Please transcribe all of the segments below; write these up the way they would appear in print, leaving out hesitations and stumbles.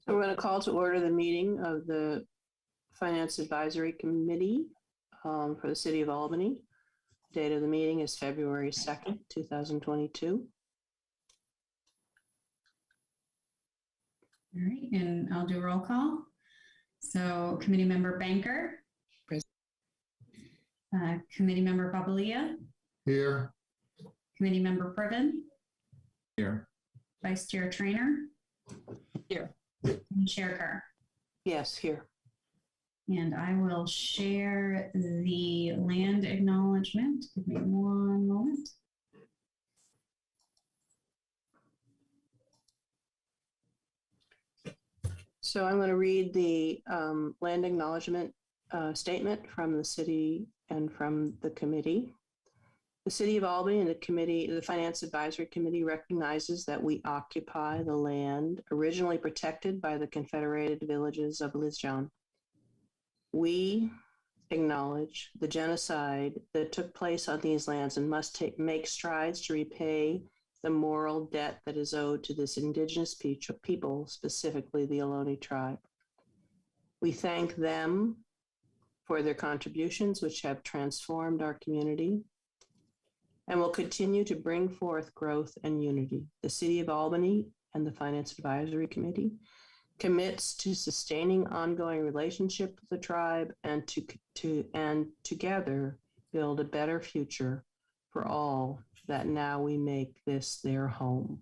So we're going to call to order the meeting of the Finance Advisory Committee for the City of Albany. The date of the meeting is February 2nd, 2022. All right, and I'll do a roll call. So Committee Member Banker. Present. Committee Member Babalia. Here. Committee Member Priven. Here. Vice Chair Trainer. Here. And Chair Kerr. Yes, here. And I will share the land acknowledgement. Give me one moment. So I'm going to read the land acknowledgement statement from the city and from the committee. The City of Albany and the Finance Advisory Committee recognizes that we occupy the land originally protected by the Confederated Villages of Lisjan. We acknowledge the genocide that took place on these lands and must make strides to repay the moral debt that is owed to this indigenous people, specifically the Ohlone tribe. We thank them for their contributions, which have transformed our community and will continue to bring forth growth and unity. The City of Albany and the Finance Advisory Committee commits to sustaining ongoing relationship with the tribe and together build a better future for all that now we make this their home.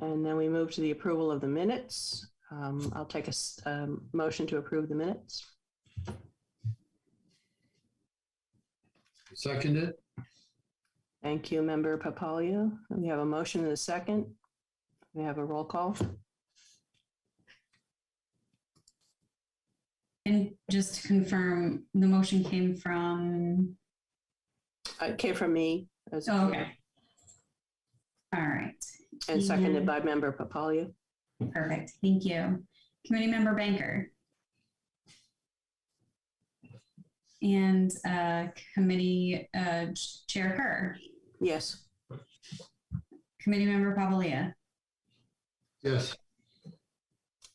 And then we move to the approval of the minutes. I'll take a motion to approve the minutes. Seconded. Thank you, Member Papalia. We have a motion and a second. We have a roll call. And just to confirm, the motion came from... It came from me. Oh, okay. All right. And seconded by Member Papalia. Perfect. Thank you. Committee Member Banker. And Committee Chair Kerr. Yes. Committee Member Pavalia. Yes.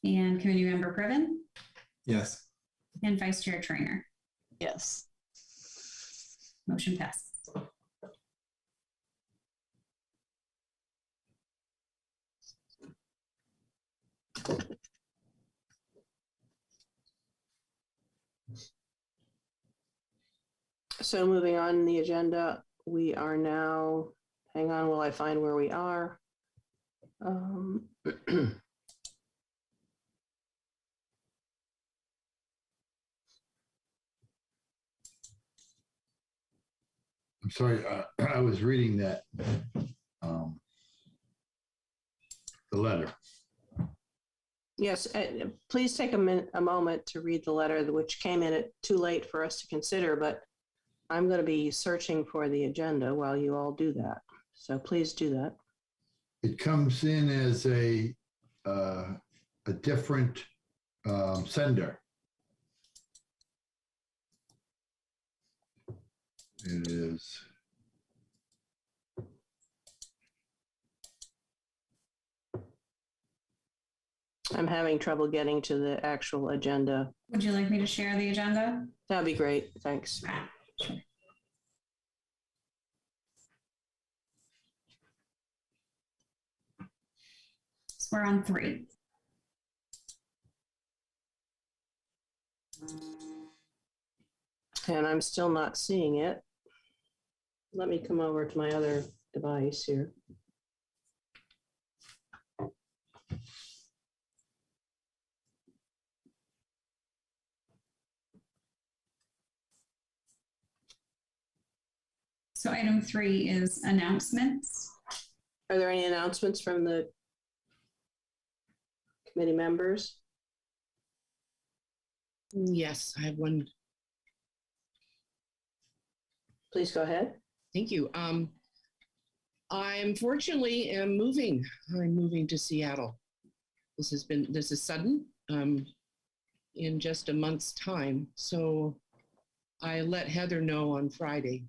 And Committee Member Priven. Yes. And Vice Chair Trainer. Yes. Motion passes. So moving on the agenda, we are now, hang on while I find where we are. I'm sorry, I was reading that, the letter. Yes, please take a moment to read the letter, which came in at too late for us to consider, but I'm going to be searching for the agenda while you all do that. So please do that. It comes in as a different sender. It is. I'm having trouble getting to the actual agenda. Would you like me to share the agenda? That'd be great. Thanks. Sure. So we're on 3. And I'm still not seeing it. Let me come over to my other device here. So item 3 is announcements. Are there any announcements from the committee members? Yes, I have one. Please go ahead. Thank you. I unfortunately am moving. I'm moving to Seattle. This is sudden, in just a month's time. So I let Heather know on Friday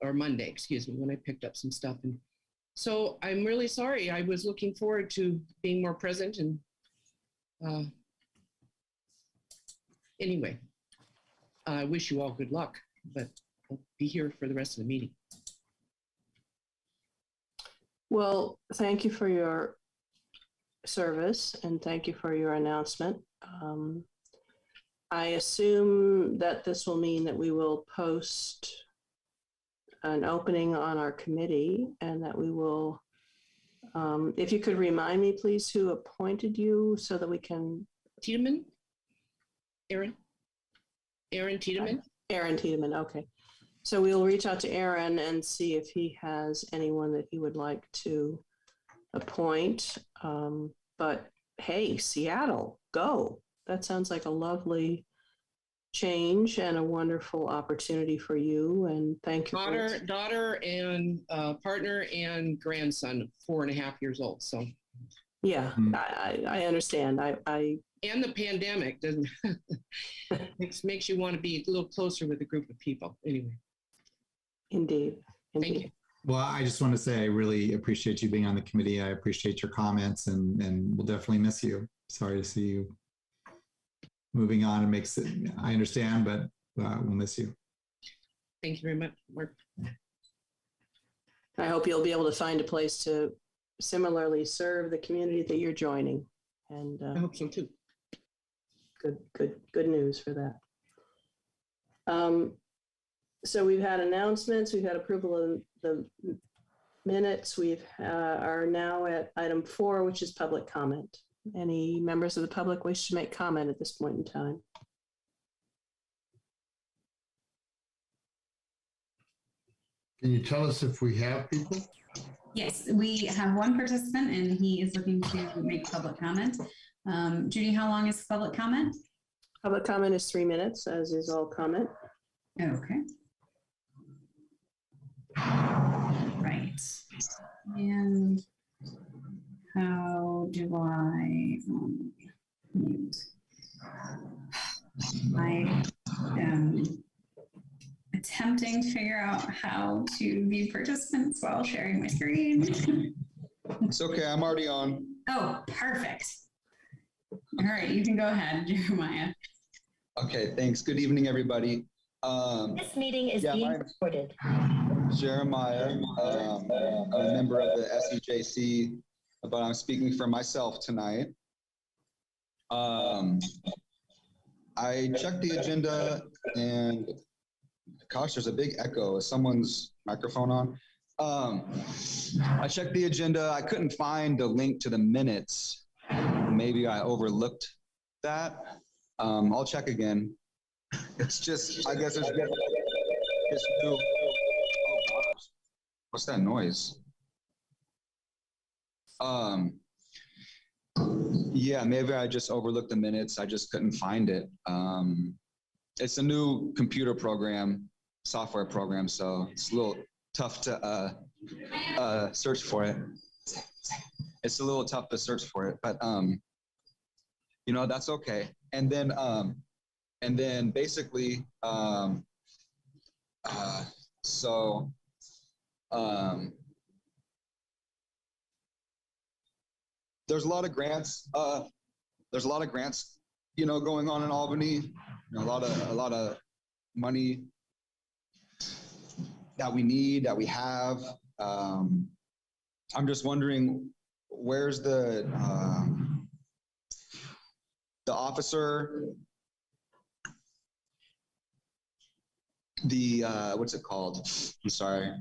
or Monday, excuse me, when I picked up some stuff, and So I'm really sorry. I was looking forward to being more present and anyway, I wish you all good luck, but I'll be here for the rest of the meeting. Well, thank you for your service and thank you for your announcement. I assume that this will mean that we will post an opening on our committee and that we will, if you could remind me, please, who appointed you so that we can. Tiedemann? Aaron Tiedemann? Aaron Tiedemann, okay. So we'll reach out to Aaron and see if he has anyone that he would like to appoint. But hey, Seattle, go. That sounds like a lovely change and a wonderful opportunity for you. And thank you. Daughter and partner and grandson, 4.5 years old. So yeah, I understand. I and the pandemic doesn't makes you want to be a little closer with a group of people. Anyway. Indeed. Thank you. Well, I just want to say I really appreciate you being on the committee. I appreciate your comments and we'll definitely miss you. Sorry to see you moving on. It makes it, I understand, but we'll miss you. Thank you very much, Mark. I hope you'll be able to find a place to similarly serve the community that you're joining. And I hope so too. Good news for that. So we've had announcements, we've had approval of the minutes. We are now at item 4, which is public comment. Any members of the public wish to make comment at this point in time? Can you tell us if we have people? Yes, we have one participant and he is looking to make public comment. Judy, how long is public comment? Public comment is 3 minutes, as is all comment. Okay. Right. And how do I mute? I am attempting to figure out how to view participants while sharing my screen. It's okay, I'm already on. Oh, perfect. All right, you can go ahead, Jeremiah. Okay, thanks. Good evening, everybody. This meeting is being recorded. Jeremiah, I'm a member of the SEJC, but I'm speaking for myself tonight. I checked the agenda and gosh, there's a big echo. Is someone's microphone on? I checked the agenda. I couldn't find the link to the minutes. Maybe I overlooked that. I'll check again. It's just, I guess it's new. Oh gosh, what's that noise? Yeah, maybe I just overlooked the minutes. I just couldn't find it. It's a new computer program, software program, so it's a little tough to search for it. It's a little tough to search for it, but you know, that's okay. And then basically, there's a lot of grants. You know, going on in Albany. You know, a lot of money that we need, that we have. I'm just wondering, where's the officer, what's it called? I'm sorry.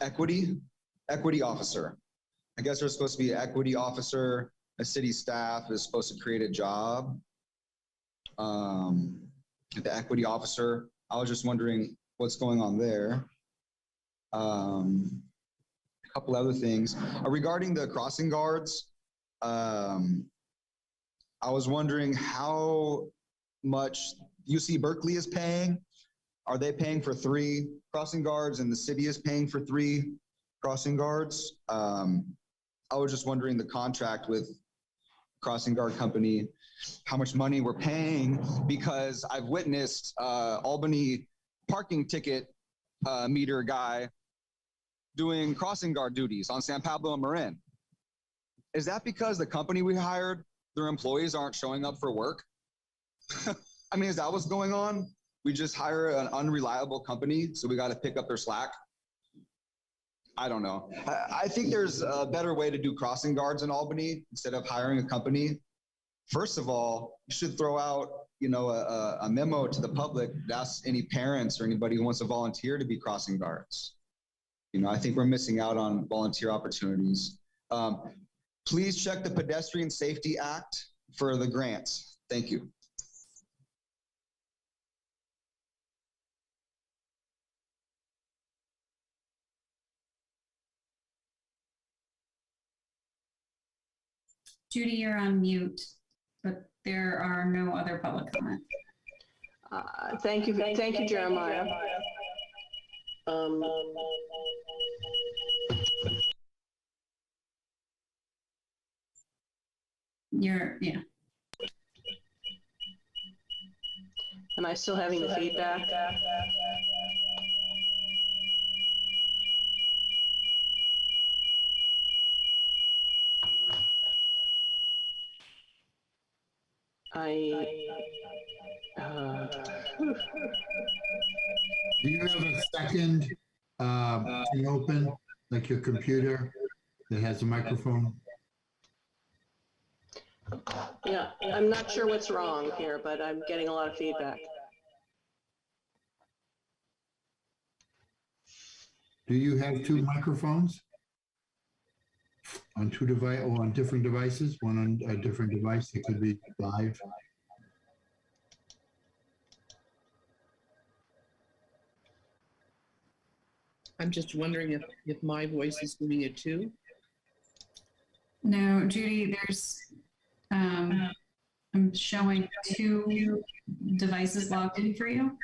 Equity officer. I guess there's supposed to be an equity officer. A city staff is supposed to create a job. The equity officer, I was just wondering what's going on there. A couple other things. Regarding the crossing guards, I was wondering how much UC Berkeley is paying. Are they paying for 3 crossing guards and the city is paying for 3 crossing guards? I was just wondering the contract with crossing guard company, how much money we're paying, because I've witnessed Albany parking ticket meter guy doing crossing guard duties on San Pablo and Marin. Is that because the company we hired, their employees aren't showing up for work? I mean, is that what's going on? We just hire an unreliable company, so we got to pick up their slack? I don't know. I think there's a better way to do crossing guards in Albany instead of hiring a company. First of all, you should throw out, you know, a memo to the public to ask any parents or anybody who wants to volunteer to be crossing guards. You know, I think we're missing out on volunteer opportunities. Please check the Pedestrian Safety Act for the grants. Thank you. Judy, you're on mute, but there are no other public comments. Thank you, Jeremiah. Yeah. Am I still having the feedback? Do you have a second thing open, like your computer that has a microphone? Yeah, I'm not sure what's wrong here, but I'm getting a lot of feedback. Do you have two microphones? On two device or on different devices? One on a different device, it could be live. I'm just wondering if my voice is doing it too. No, Judy, there's, I'm showing two devices logged in for you.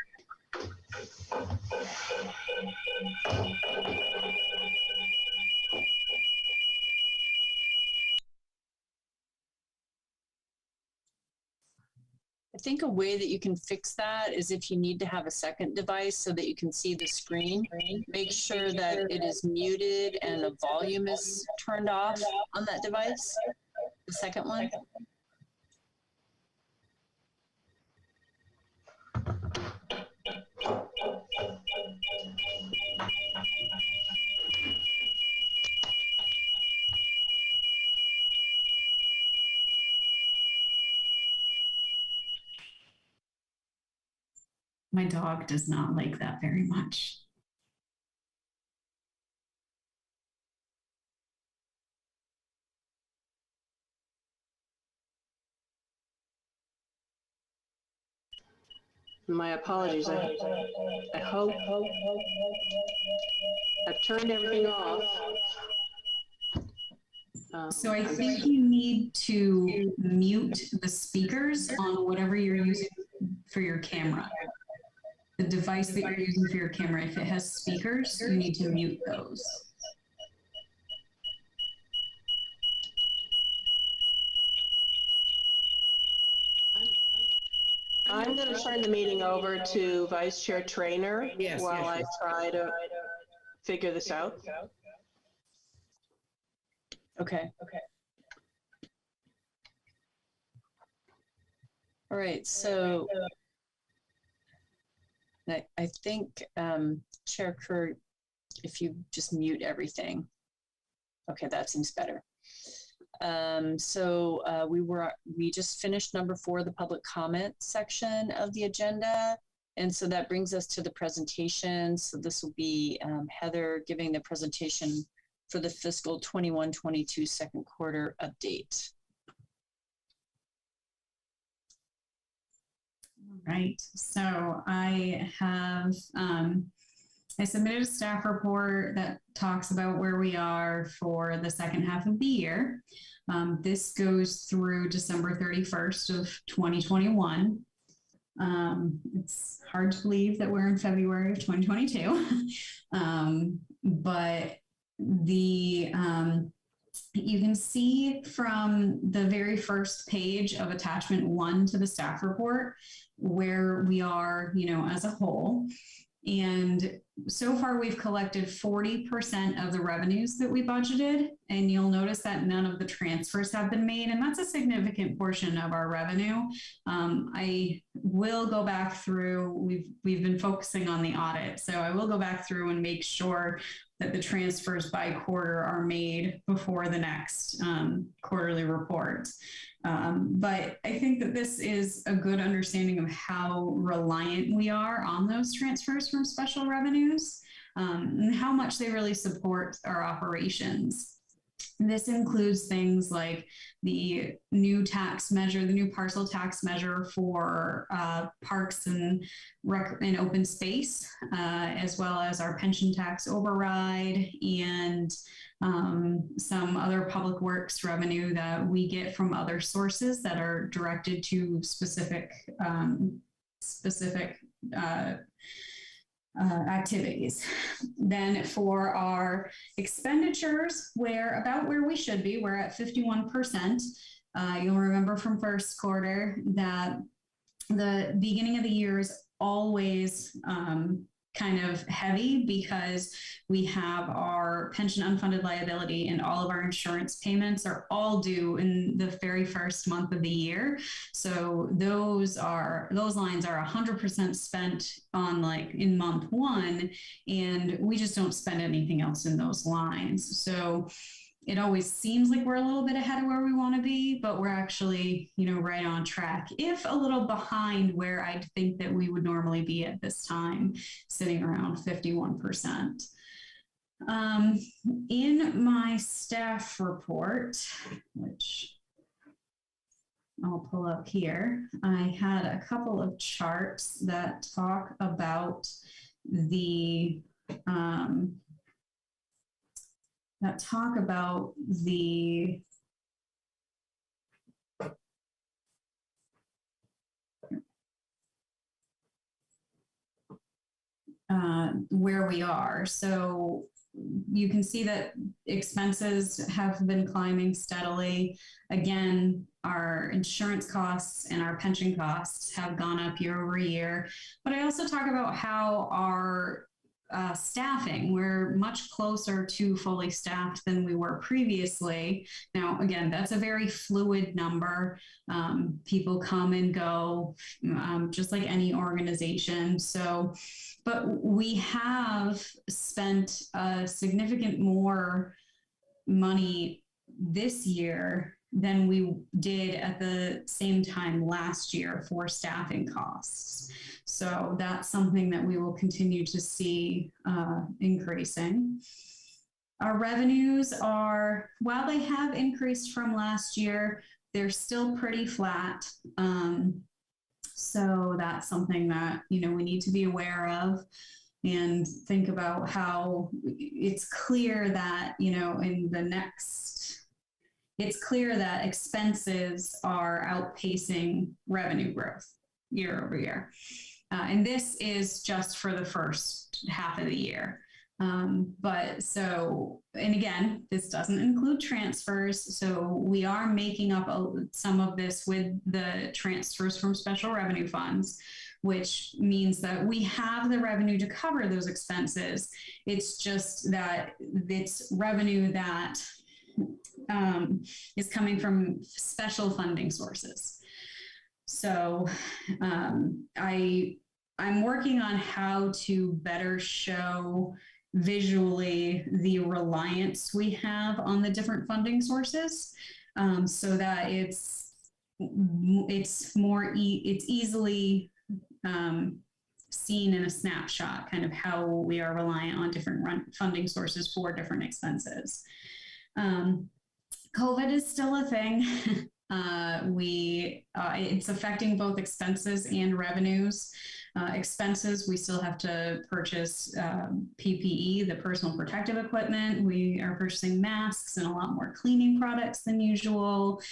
I think a way that you can fix that is if you need to have a second device so that you can see the screen, make sure that it is muted and the volume is turned off on that device, the second one. My dog does not like that very much. My apologies. I hope I've turned everything off. So I think you need to mute the speakers on whatever you're using for your camera. The device that you're using for your camera, if it has speakers, you need to mute those. I'm going to turn the meeting over to Vice Chair Trainer while I try to figure this out. Okay. All right, so I think Chair Kurt, if you just mute everything. Okay, that seems better. We just finished number 4, the public comment section of the agenda. And so that brings us to the presentation. So this will be Heather giving the presentation for the fiscal 21-22 second quarter update. Right, so I have, I submitted a staff report that talks about where we are for the second half of the year. This goes through December 31st of 2021. It's hard to believe that we're in February of 2022, but you can see from the very first page of attachment 1 to the staff report where we are, as a whole. And so far, we've collected 40% of the revenues that we budgeted. And you'll notice that none of the transfers have been made. And that's a significant portion of our revenue. I will go back through, we've been focusing on the audit. So I will go back through and make sure that the transfers by quarter are made before the next quarterly report. But I think that this is a good understanding of how reliant we are on those transfers from special revenues and how much they really support our operations. This includes things like the new tax measure, the new parcel tax measure for parks and open space, as well as our pension tax override and some other public works revenue that we get from other sources that are directed to specific activities. Then for our expenditures, we're about where we should be. We're at 51%. You'll remember from first quarter that the beginning of the year is always kind of heavy because we have our pension unfunded liability and all of our insurance payments are all due in the very first month of the year. So those lines are 100% spent on like in month one, and we just don't spend anything else in those lines. So it always seems like we're a little bit ahead of where we want to be, but we're actually, right on track, if a little behind where I'd think that we would normally be at this time, sitting around 51%. In my staff report, which I'll pull up here, I had a couple of charts that talk about the where we are. So you can see that expenses have been climbing steadily. Again, our insurance costs and our pension costs have gone up year over year. But I also talk about how our staffing, we're much closer to fully staffed than we were previously. Now, again, that's a very fluid number. People come and go, just like any organization. So, but we have spent a significant more money this year than we did at the same time last year for staffing costs. So that's something that we will continue to see increasing. Our revenues are, while they have increased from last year, they're still pretty flat. So that's something that, we need to be aware of and think about how it's clear that, it's clear that expenses are outpacing revenue growth year over year. And this is just for the first half of the year. And again, this doesn't include transfers. So we are making up some of this with the transfers from special revenue funds, which means that we have the revenue to cover those expenses. It's just that it's revenue that is coming from special funding sources. So I'm working on how to better show visually the reliance we have on the different funding sources, so that it's easily seen in a snapshot, kind of how we are reliant on different funding sources for different expenses. COVID is still a thing. It's affecting both expenses and revenues. Expenses, we still have to purchase PPE, the personal protective equipment. We are purchasing masks and a lot more cleaning products than usual.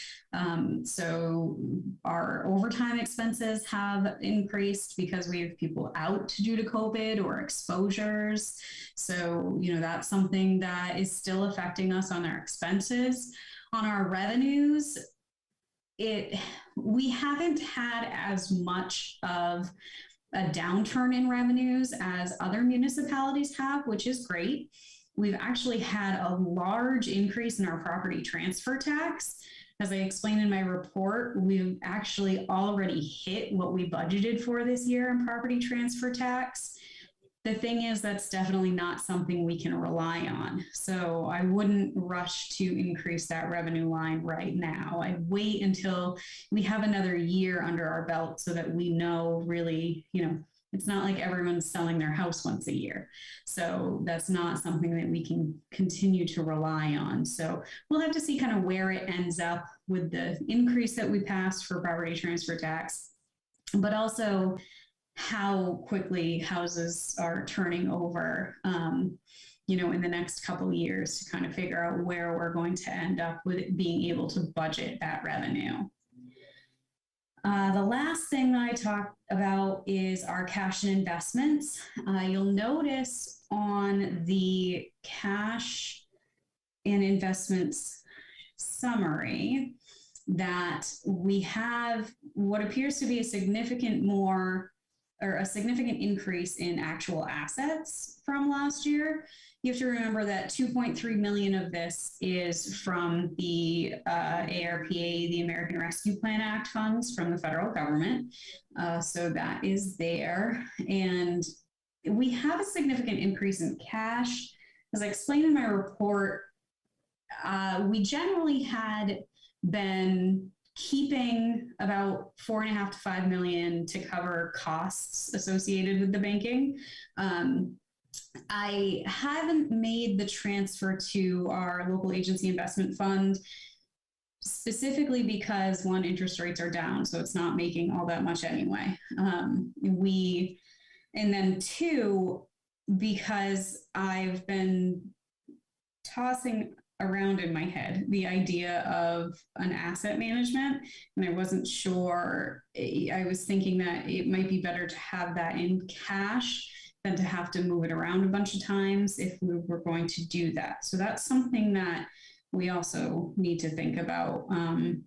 So our overtime expenses have increased because we have people out due to COVID or exposures. So, that's something that is still affecting us on our expenses. On our revenues, we haven't had as much of a downturn in revenues as other municipalities have, which is great. We've actually had a large increase in our property transfer tax. As I explained in my report, we've actually already hit what we budgeted for this year in property transfer tax. The thing is, that's definitely not something we can rely on. So I wouldn't rush to increase that revenue line right now. I'd wait until we have another year under our belt so that we know really, it's not like everyone's selling their house once a year. So that's not something that we can continue to rely on. So we'll have to see kind of where it ends up with the increase that we passed for property transfer tax, but also how quickly houses are turning over, in the next couple of years to kind of figure out where we're going to end up with being able to budget that revenue. The last thing I talked about is our cash and investments. You'll notice on the cash and investments summary that we have what appears to be a significant increase in actual assets from last year. You have to remember that 2.3 million of this is from the ARPA, the American Rescue Plan Act funds from the federal government. So that is there. And we have a significant increase in cash. As I explained in my report, we generally had been keeping about 4.5 to 5 million to cover costs associated with the banking. I haven't made the transfer to our local agency investment fund specifically because one, interest rates are down, so it's not making all that much anyway. And then two, because I've been tossing around in my head the idea of an asset management, and I wasn't sure. I was thinking that it might be better to have that in cash than to have to move it around a bunch of times if we were going to do that. So that's something that we also need to think about. And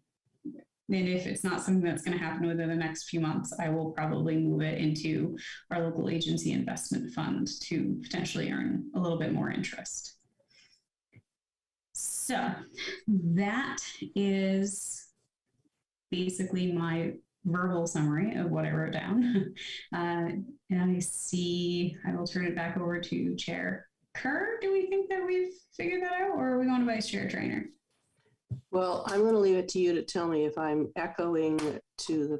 if it's not something that's going to happen within the next few months, I will probably move it into our local agency investment fund to potentially earn a little bit more interest. So that is basically my verbal summary of what I wrote down. And I will turn it back over to Chair Kerr. Do we think that we've figured that out, or are we going to Vice Chair Trainer? Well, I'm going to leave it to you to tell me if I'm echoing to the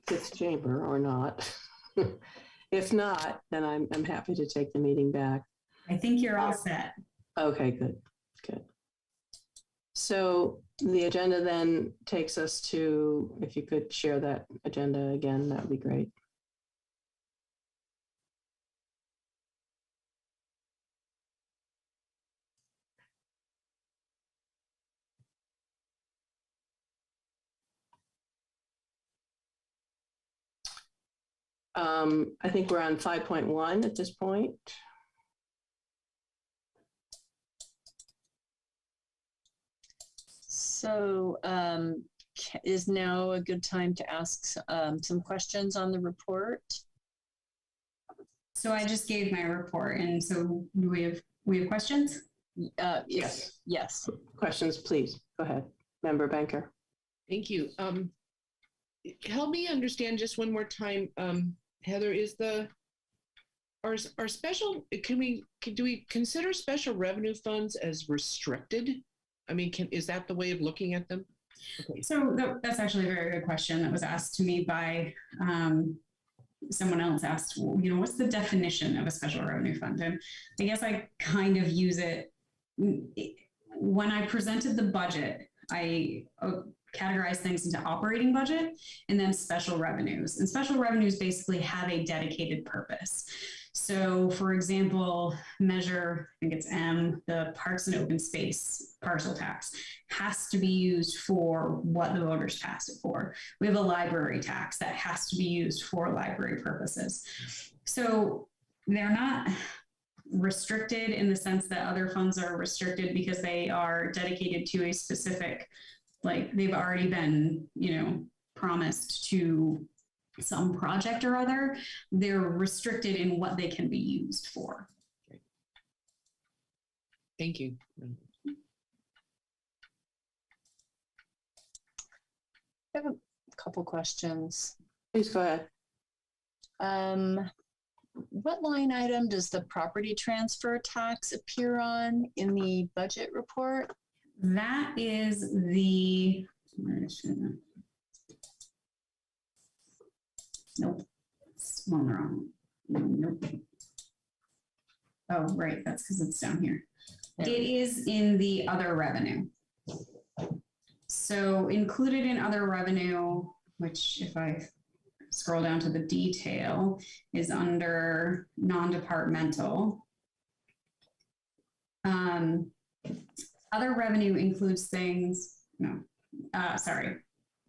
fifth chamber or not. If not, then I'm happy to take the meeting back. I think you're all set. Okay, good. So the agenda then takes us to, if you could share that agenda again, that would be great. I think we're on 5.1 at this point. So is now a good time to ask some questions on the report? So I just gave my report, and so do we have questions? Yes. Yes. Questions, please. Go ahead. Member Banker. Thank you. Help me understand just one more time, Heather, is our special, do we consider special revenue funds as restricted? I mean, is that the way of looking at them? Okay. So that's actually a very good question that was asked to me by someone else. Asked, what's the definition of a special revenue fund? And I guess I kind of use it when I presented the budget. I categorize things into operating budget and then special revenues. And special revenues basically have a dedicated purpose. So for example, measure, I think it's M, the Parks and Open Space parcel tax has to be used for what the voters passed it for. We have a library tax that has to be used for library purposes. So they're not restricted in the sense that other funds are restricted because they are dedicated to a specific, like they've already been, promised to some project or other, they're restricted in what they can be used for. Thank you. I have a couple questions. Please go ahead. What line item does the property transfer tax appear on in the budget report? That is the, nope, it's on the wrong. Nope. Oh, right, that's because it's down here. It is in the other revenue. So included in other revenue, which if I scroll down to the detail, is under non-departmental. Other revenue includes things,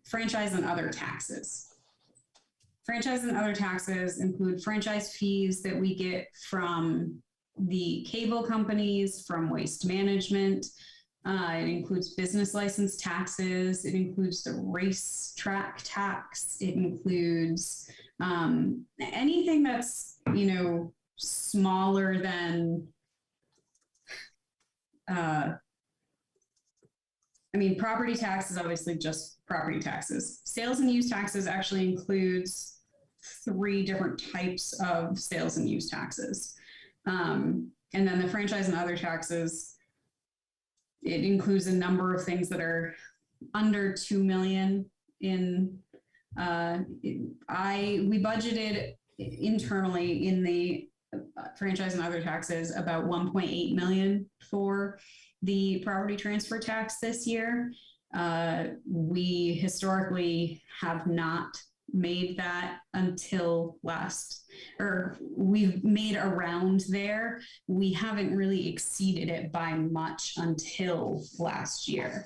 franchise and other taxes. Franchise and other taxes include franchise fees that we get from the cable companies, from Waste Management. It includes business license taxes. It includes the racetrack tax. It includes anything that's, smaller than, property tax is obviously just property taxes. Sales and use taxes actually includes 3 different types of sales and use taxes. And then the franchise and other taxes, it includes a number of things that are under 2 million in, we budgeted internally in the franchise and other taxes about 1.8 million for the property transfer tax this year. We historically have not made that until we've made around there. We haven't really exceeded it by much until last year.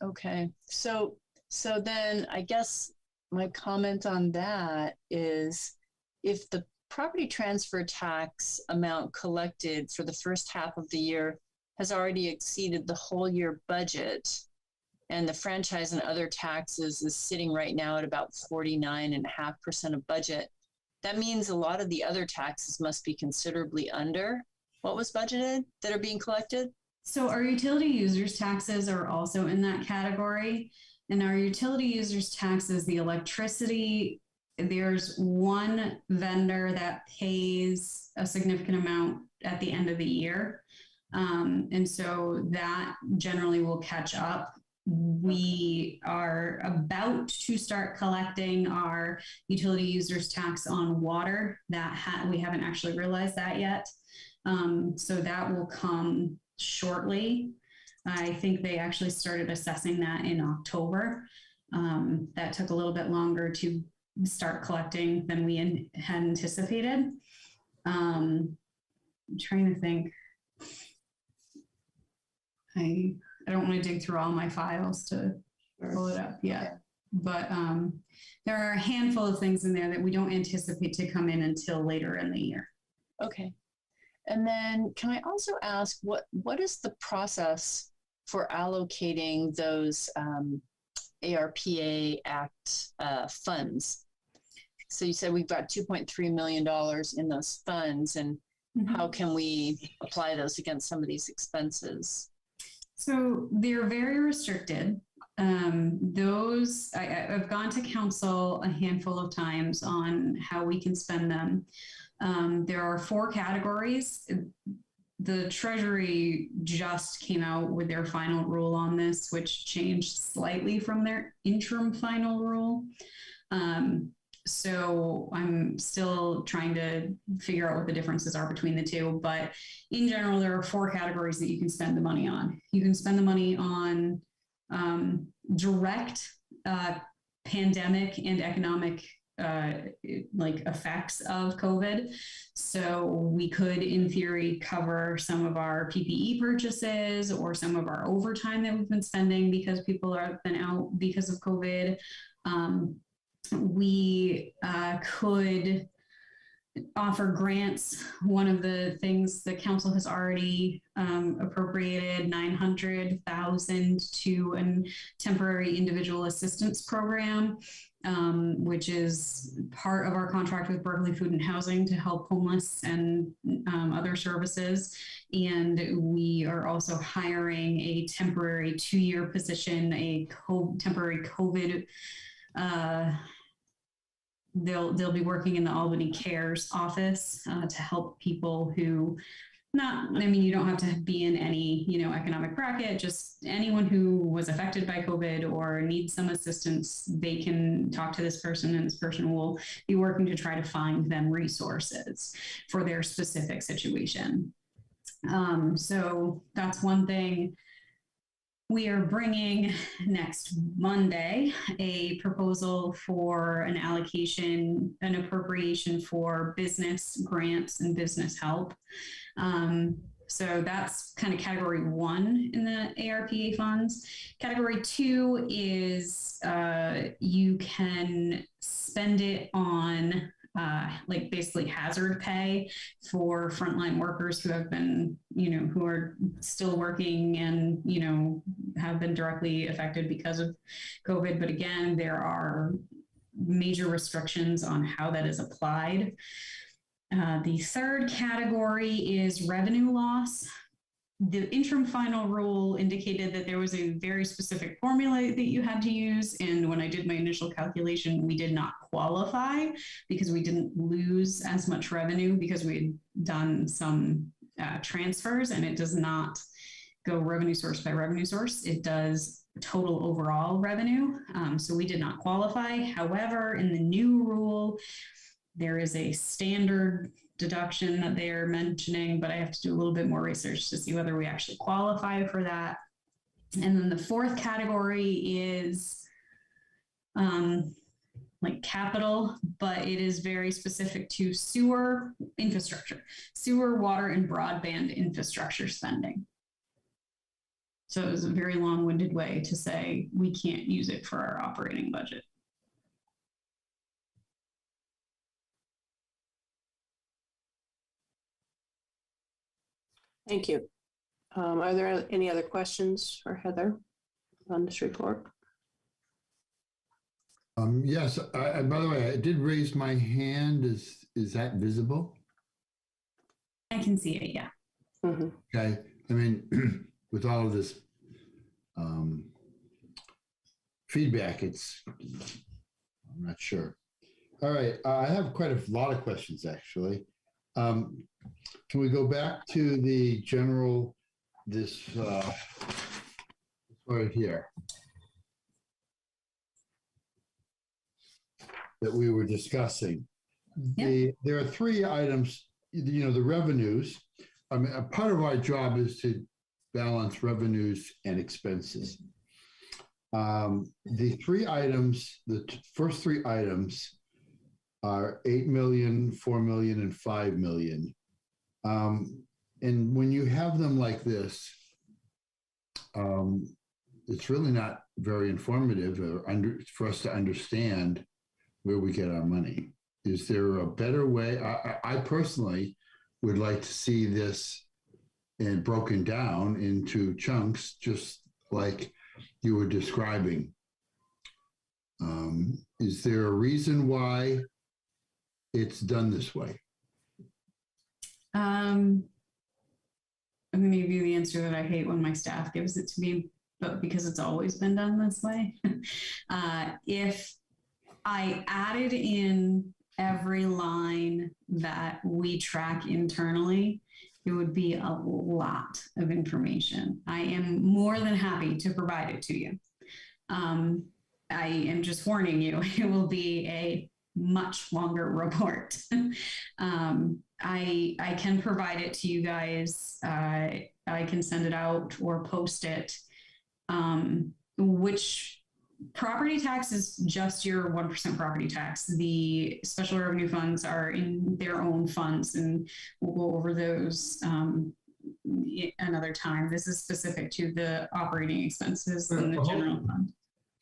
Okay, so then I guess my comment on that is, if the property transfer tax amount collected for the first half of the year has already exceeded the whole year budget, and the franchise and other taxes is sitting right now at about 49.5% of budget, that means a lot of the other taxes must be considerably under what was budgeted that are being collected. So our utility users taxes are also in that category. And our utility users taxes, the electricity, there's one vendor that pays a significant amount at the end of the year. And so that generally will catch up. We are about to start collecting our utility users tax on water. We haven't actually realized that yet. So that will come shortly. I think they actually started assessing that in October. That took a little bit longer to start collecting than we had anticipated. I'm trying to think. I don't want to dig through all my files to pull it up yet, but there are a handful of things in there that we don't anticipate to come in until later in the year. Okay. And then can I also ask, what is the process for allocating those ARPA Act funds? So you said we've got $2.3 million in those funds, and how can we apply those against some of these expenses? So they're very restricted. I've gone to council a handful of times on how we can spend them. There are 4 categories. The Treasury just came out with their final rule on this, which changed slightly from their interim final rule. So I'm still trying to figure out what the differences are between the two. But in general, there are 4 categories that you can spend the money on. You can spend the money on direct pandemic and economic effects of COVID. So we could, in theory, cover some of our PPE purchases or some of our overtime that we've been spending because people have been out because of COVID. We could, offer grants. One of the things the council has already appropriated $900,000 to a temporary individual assistance program, which is part of our contract with Berkeley Food and Housing to help homeless and other services. And we are also hiring a temporary 2-year position, a temporary COVID. They'll be working in the Albany Cares office to help people who you don't have to be in any, economic bracket, just anyone who was affected by COVID or needs some assistance, they can talk to this person and this person will be working to try to find them resources for their specific situation. So that's one thing. We are bringing next Monday a proposal for an appropriation for business grants and business help. So that's kind of category 1 in the ARPA funds. Category 2 is you can spend it on basically hazard pay for frontline workers who have been, who are still working and, have been directly affected because of COVID. But again, there are major restrictions on how that is applied. The third category is revenue loss. The interim final rule indicated that there was a very specific formula that you had to use. And when I did my initial calculation, we did not qualify because we didn't lose as much revenue because we had done some transfers, and it does not go revenue source by revenue source. It does total overall revenue. So we did not qualify. However, in the new rule, there is a standard deduction that they are mentioning, but I have to do a little bit more research to see whether we actually qualify for that. And then the fourth category is capital, but it is very specific to sewer infrastructure, sewer, water, and broadband infrastructure spending. So it was a very long-winded way to say we can't use it for our operating budget. Thank you. Are there any other questions for Heather on this report? Yes, by the way, I did raise my hand. Is that visible? I can see it, yeah. Mm-hmm. Okay. I mean, with all of this feedback, I'm not sure. All right. I have quite a lot of questions, actually. Can we go back to the general, this right here that we were discussing? Yep. There are 3 items, the revenues. I mean, a part of our job is to balance revenues and expenses. The 3 items, the first 3 items are 8 million, 4 million, and 5 million. And when you have them like this, it's really not very informative for us to understand where we get our money. Is there a better way? I personally would like to see this and broken down into chunks, just like you were describing. Is there a reason why it's done this way? I'm going to give you the answer that I hate when my staff gives it to me, but because it's always been done this way. If I added in every line that we track internally, it would be a lot of information. I am more than happy to provide it to you. I am just warning you, it will be a much longer report. I can provide it to you guys. I can send it out or post it. Which property tax is just your 1% property tax. The special revenue funds are in their own funds, and we'll go over those another time. This is specific to the operating expenses in the general fund.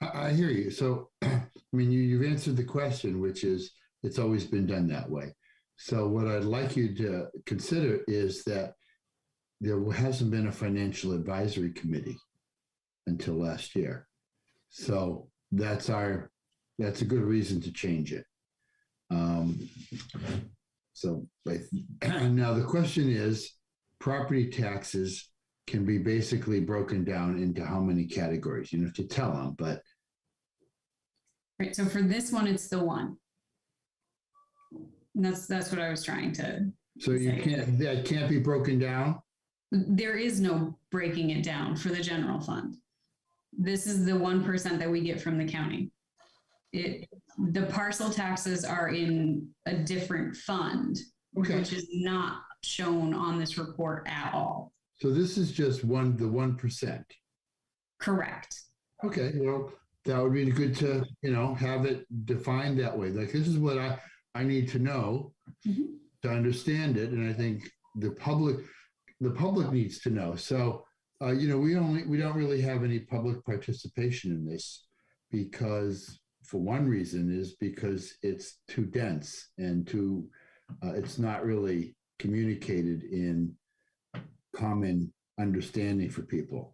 I hear you. So, I mean, you've answered the question, which is it's always been done that way. So what I'd like you to consider is that there hasn't been a financial advisory committee until last year. So that's a good reason to change it. So now the question is, property taxes can be basically broken down into how many categories? You don't have to tell them, but. Right, so for this one, it's the one. And that's what I was trying to So that can't be broken down? There is no breaking it down for the general fund. This is the 1% that we get from the county. The parcel taxes are in a different fund, Okay. which is not shown on this report at all. So this is just the 1%. Correct. Okay, well, that would be good to, have it defined that way. Like, this is what I need to know to understand it. And I think the public needs to know. So, we don't really have any public participation in this because, for one reason, is because it's too dense and it's not really communicated in common understanding for people.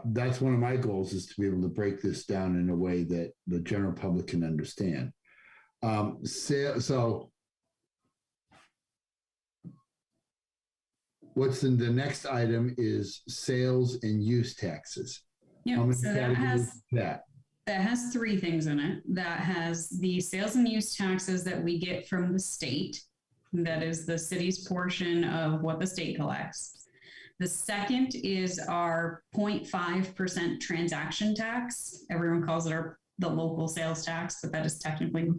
That's one of my goals, is to be able to break this down in a way that the general public can understand. So what's the next item is sales and use taxes. Yeah, so that has three things in it. That has the sales and use taxes that we get from the state. That is the city's portion of what the state collects. The second is our 0.5% transaction tax. Everyone calls it the local sales tax, but that is technically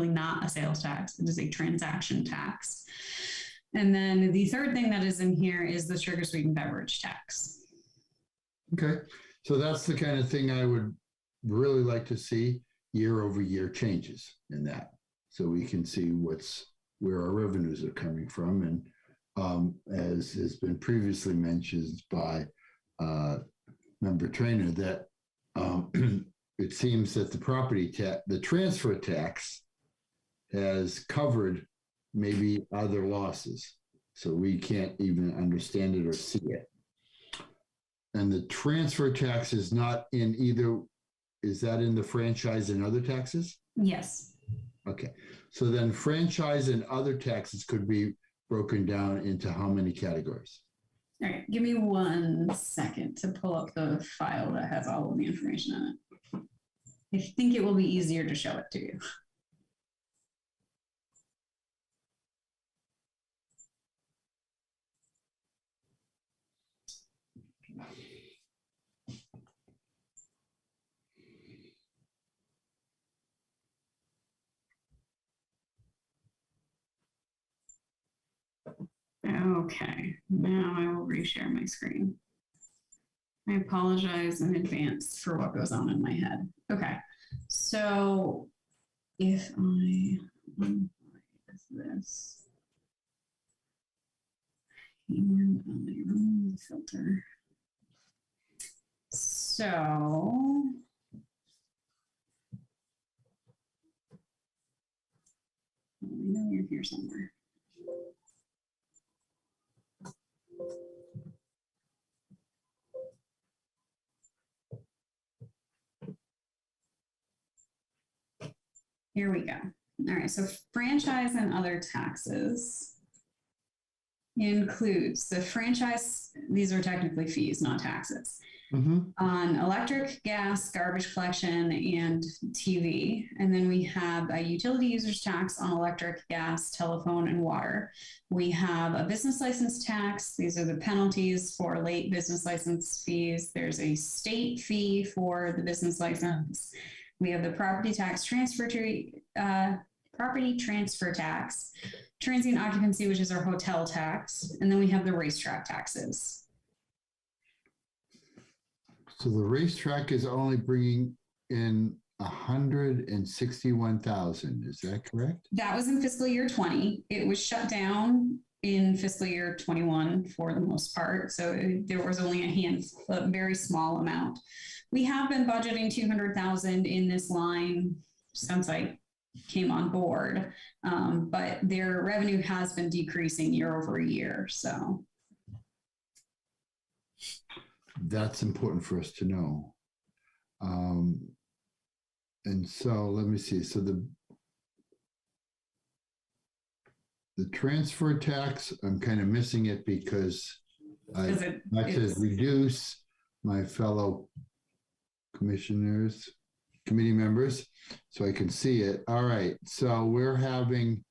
not a sales tax. It is a transaction tax. And then the third thing that is in here is the sugar sweetened beverage tax. Okay, so that's the kind of thing I would really like to see year over year changes in that, so we can see where our revenues are coming from. And as has been previously mentioned by Member Trainer, that it seems that the transfer tax has covered maybe other losses, so we can't even understand it or see it. And the transfer tax is not in either. Is that in the franchise and other taxes? Yes. Okay, so then franchise and other taxes could be broken down into how many categories? All right, give me 1 second to pull up the file that has all of the information in it. I think it will be easier to show it to you. Okay, now I will reshare my screen. I apologize in advance for what goes on in my head. Okay, so if I unbind this and I remove the filter. So I know you're here somewhere. Here we go. All right, so franchise and other taxes includes the franchise, these are technically fees, not taxes, on electric, gas, garbage collection, and TV. And then we have a utility users tax on electric, gas, telephone, and water. We have a business license tax. These are the penalties for late business license fees. There's a state fee for the business license. We have the property transfer tax, transient occupancy, which is our hotel tax, and then we have the racetrack taxes. So the racetrack is only bringing in 161,000. Is that correct? That was in fiscal year 20. It was shut down in fiscal year 21 for the most part. So there was only a very small amount. We have been budgeting 200,000 in this line since I came on board. But their revenue has been decreasing year over year. So that's important for us to know. And so let me see. So the transfer tax, I'm kind of missing it because that says reduce. My fellow commissioners, committee members, so I can see it. All right, so we're having,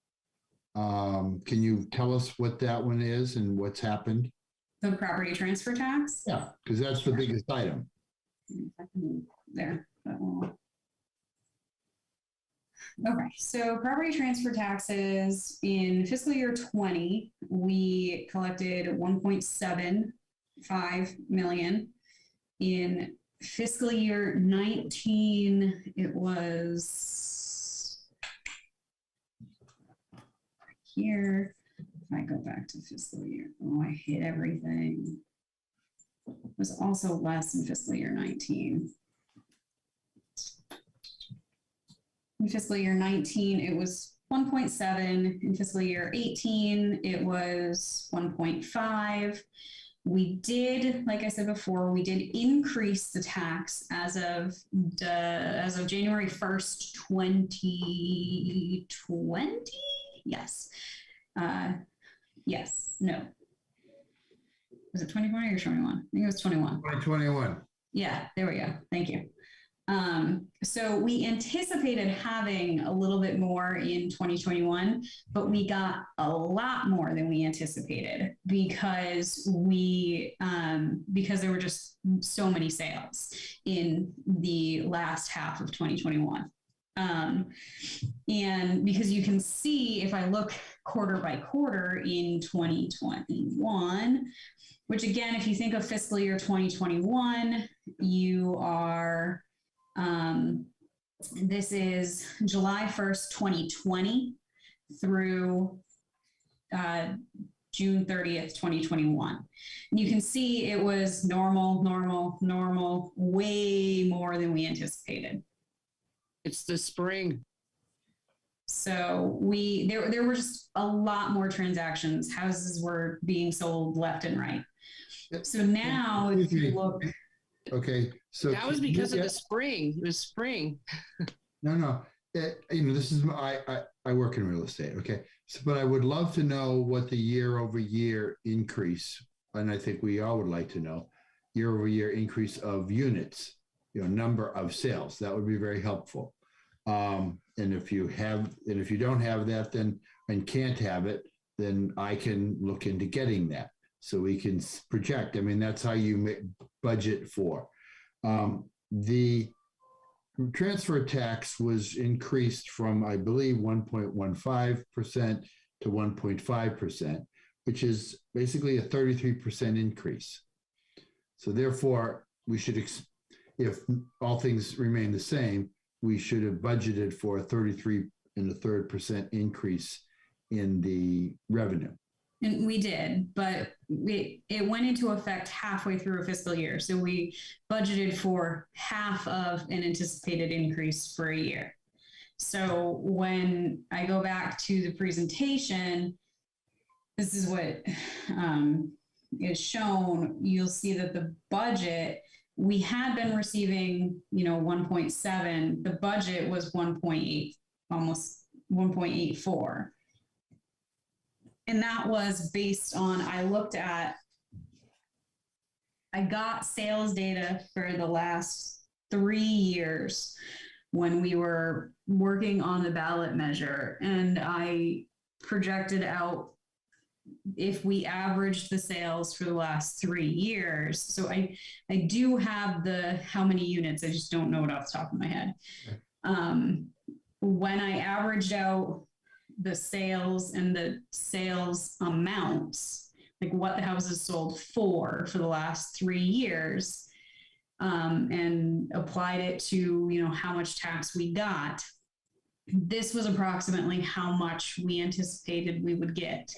can you tell us what that one is and what's happened? the property transfer tax. Yeah, because that's the biggest item. There. Okay, so property transfer taxes in fiscal year 20, we collected 1.75 million. In fiscal year 19, it was here. If I go back to fiscal year, oh, I hit everything. It was also less in fiscal year 19. In fiscal year 19, it was 1.7. In fiscal year 18, it was 1.5. We did, like I said before, we did increase the tax as of January 1st, 2020. Yes. Yes. No. Was it 2020 or 21? I think it was 21. 2021. Yeah, there we go. Thank you. So we anticipated having a little bit more in 2021, but we got a lot more than we anticipated because there were just so many sales in the last half of 2021. And because you can see, if I look quarter by quarter in 2021, which again, if you think of fiscal year 2021, you are, this is July 1st, 2020 through June 30th, 2021. And you can see it was normal, way more than we anticipated. It's the spring. So there were just a lot more transactions. Houses were being sold left and right. So now if you look. Okay, so that was because of the spring. It was spring. No. This is I work in real estate. Okay, so, but I would love to know what the year-over-year increase, and I think we all would like to know year-over-year increase of units. Number of sales. That would be very helpful. And if you don't have that, then and can't have it, then I can look into getting that. So we can project. I mean, that's how you budget for. The transfer tax was increased from, I believe, 1.15% to 1.5%, which is basically a 33% increase. So therefore, we should, if all things remain the same, we should have budgeted for a 33.33% increase in the revenue. And we did, but it went into effect halfway through a fiscal year. So we budgeted for half of an anticipated increase for a year. So when I go back to the presentation, this is what is shown. You'll see that the budget, we had been receiving, 1.7. The budget was 1.8, almost 1.84. And that was based on, I got sales data for the last 3 years when we were working on the ballot measure. And I projected out if we averaged the sales for the last 3 years. So I do have how many units, I just don't know it off the top of my head. When I averaged out the sales and the sales amounts, like what the houses sold for the last 3 years, and applied it to, how much tax we got, this was approximately how much we anticipated we would get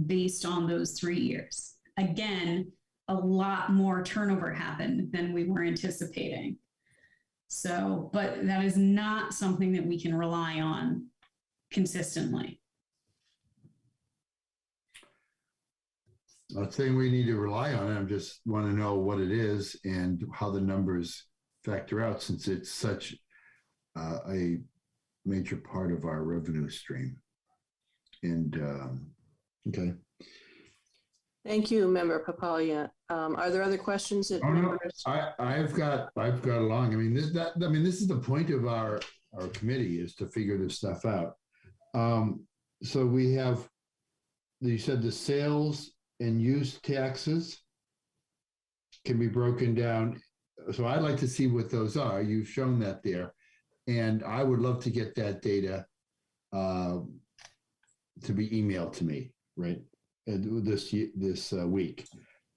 based on those 3 years. Again, a lot more turnover happened than we were anticipating. So, but that is not something that we can rely on consistently. Not saying we need to rely on it. I just want to know what it is and how the numbers factor out, since it's such a major part of our revenue stream. And okay. Thank you, Member Papalia. Are there other questions that Oh, no, members? I've got along. I mean, this is the point of our committee, is to figure this stuff out. So we have, you said the sales and use taxes can be broken down. So I'd like to see what those are. You've shown that there. And I would love to get that data to be emailed to me, right? This week.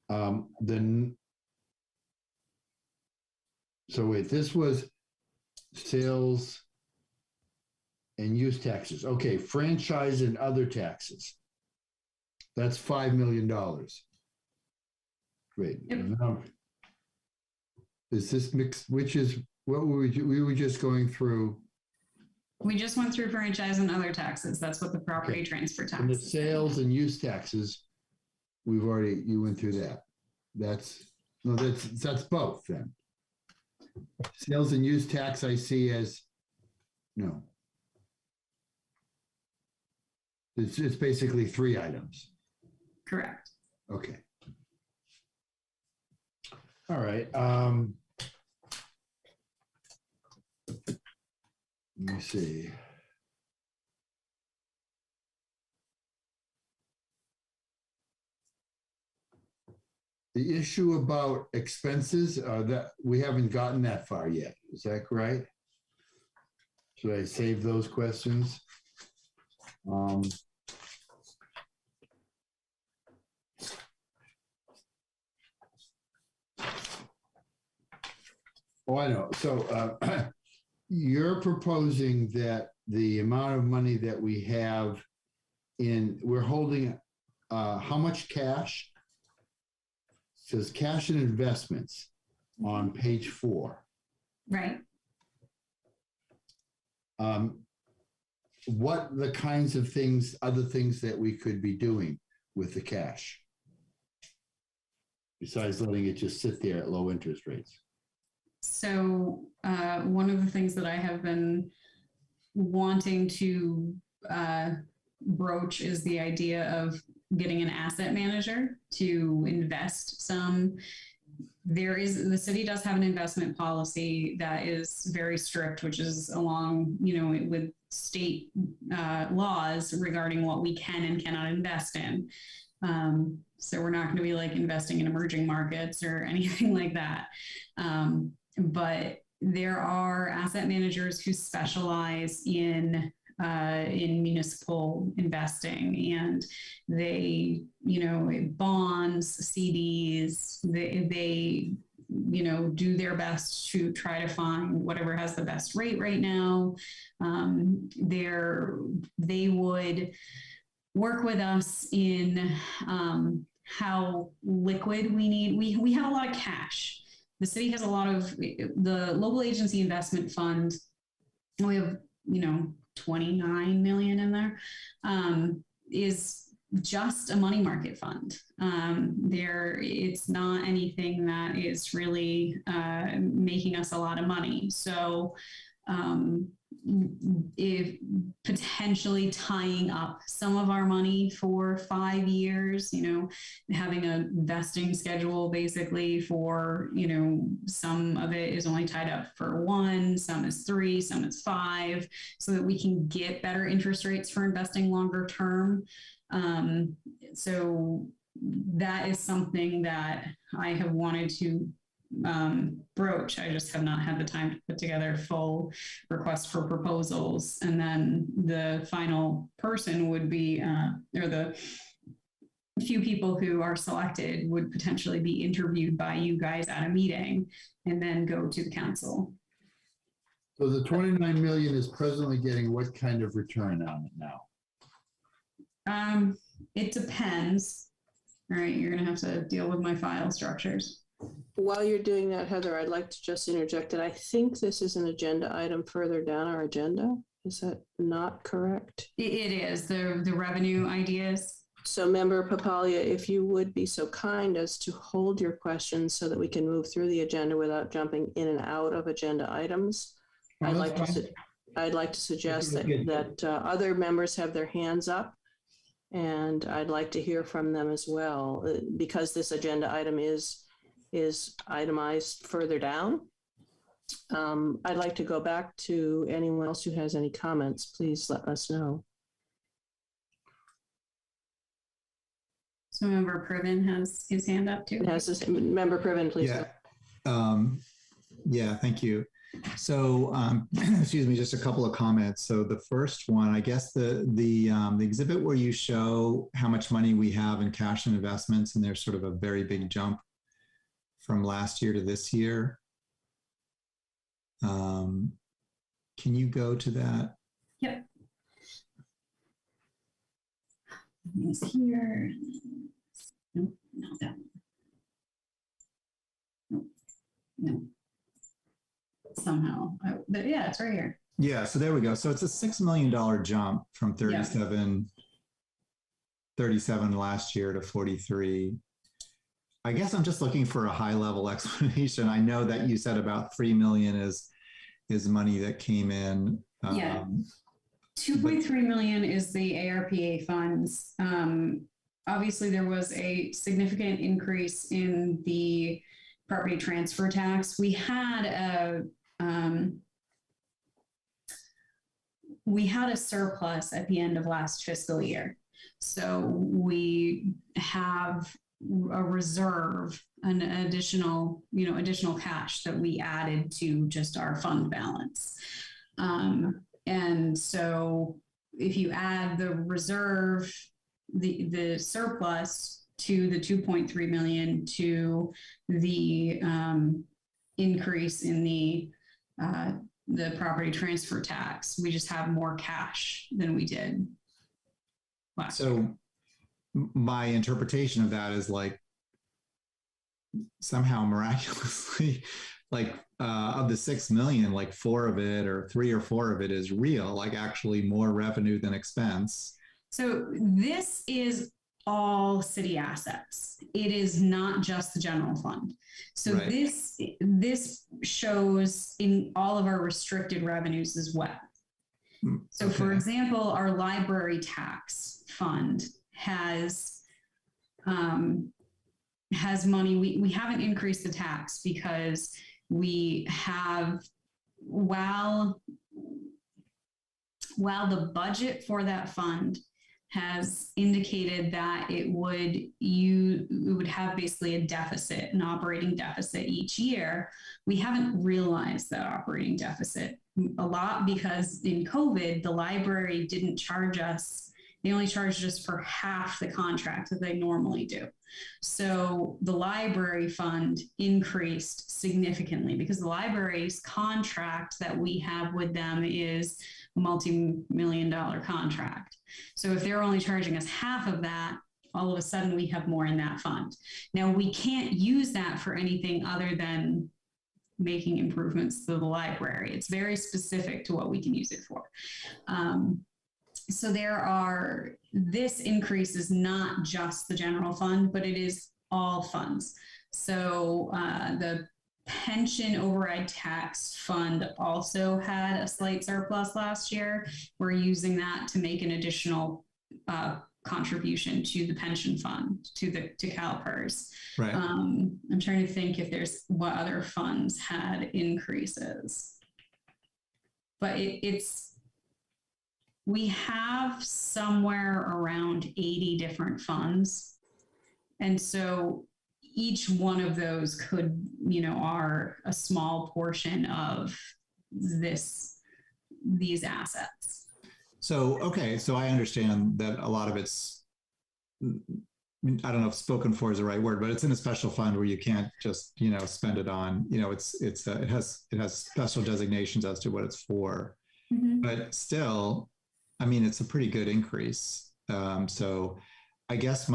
Then, so wait, this was sales and use taxes. Okay, franchise and other taxes. That's $5 million. Great. Yep. Now, is this mixed? Which is what we were just going through? We just went through franchise and other taxes. That's what the property Okay. transfer tax. And the sales and use taxes, you went through that. That's both then. Sales and use tax I see as, no. It's basically 3 items. Correct. Okay. All right. Let me see. The issue about expenses, that we haven't gotten that far yet. Is that correct? Should I save those questions? Oh, I know. So you're proposing that the amount of money that we have we're holding how much cash? It says cash and investments on page 4. Right. What the kinds of things, other things that we could be doing with the cash? Besides letting it just sit there at low interest rates. So one of the things that I have been wanting to broach is the idea of getting an asset manager to invest some. The city does have an investment policy that is very strict, which is along, with state laws regarding what we can and cannot invest in. So we're not going to be like investing in emerging markets or anything like that. But there are asset managers who specialize in municipal investing, and they, bonds, CDs, they do their best to try to find whatever has the best rate right now. They would work with us in how liquid we need. We have a lot of cash. The city has a lot of the local agency investment fund. We have, 29 million in there, is just a money market fund. It's not anything that is really making us a lot of money. So if potentially tying up some of our money for 5 years, having a vesting schedule basically for, some of it is only tied up for 1, some is 3, some is 5, so that we can get better interest rates for investing longer term. So that is something that I have wanted to broach. I just have not had the time to put together full request for proposals. And then the final person would be, or the few people who are selected would potentially be interviewed by you guys at a meeting and then go to the council. So the 29 million is presently getting what kind of return on it now? It depends. All right, you're gonna have to deal with my file structures. While you're doing that, Heather, I'd like to just interject that I think this is an agenda item further down our agenda. Is that not correct? It is the revenue ideas. So Member Papalia, if you would be so kind as to hold your questions so that we can move through the agenda without jumping in and out of agenda items. I'd like to suggest that other members have their hands up, and I'd like to hear from them as well, because this agenda item is itemized further down. I'd like to go back to anyone else who has any comments. Please let us know. So Member Priven has his hand up too. Member Priven, please. Yeah, thank you. So, excuse me, just a couple of comments. So the first one, I guess the exhibit where you show how much money we have in cash and investments, and there's sort of a very big jump from last year to this year. Can you go to that? Yep. It's here. Nope, not that one. Nope. No. Somehow, yeah, it's right here. Yeah, so there we go. So it's a $6 million jump from 37 last year to 43. I guess I'm just looking for a high level explanation. I know that you said about 3 million is money that came in. Yeah. 2.3 million is the ARPA funds. Obviously, there was a significant increase in the property transfer tax. We had a surplus at the end of last fiscal year. So we have a reserve, an additional cash that we added to just our fund balance. And so if you add the reserve, the surplus to the 2.3 million to the increase in the property transfer tax, we just have more cash than we did last year. So my interpretation of that is like somehow miraculously, like of the 6 million, like 4 of it or 3 or 4 of it is real, like actually more revenue than expense. So this is all city assets. It is not just the general fund. So Right. this shows in all of our restricted revenues as well. So Okay. for example, our library tax fund has money. We haven't increased the tax because we have, while the budget for that fund has indicated that it would have basically a deficit, an operating deficit each year, we haven't realized that operating deficit a lot because in COVID, the library didn't charge us. They only charged us for half the contract that they normally do. So the library fund increased significantly because the library's contract that we have with them is a multi-million-dollar contract. So if they're only charging us half of that, all of a sudden we have more in that fund. Now we can't use that for anything other than making improvements to the library. It's very specific to what we can use it for. So this increase is not just the general fund, but it is all funds. So the pension override tax fund also had a slight surplus last year. We're using that to make an additional contribution to the pension fund, to CalPERS. Right. I'm trying to think if there's what other funds had increases. But we have somewhere around 80 different funds. And so each one of those could, are a small portion of these assets. So, okay. So I understand that a lot of it's, I don't know if spoken for is the right word, but it's in a special fund where you can't just, spend it on, it has special designations as to what it's for, but still, I mean, it's a pretty good increase. So I guess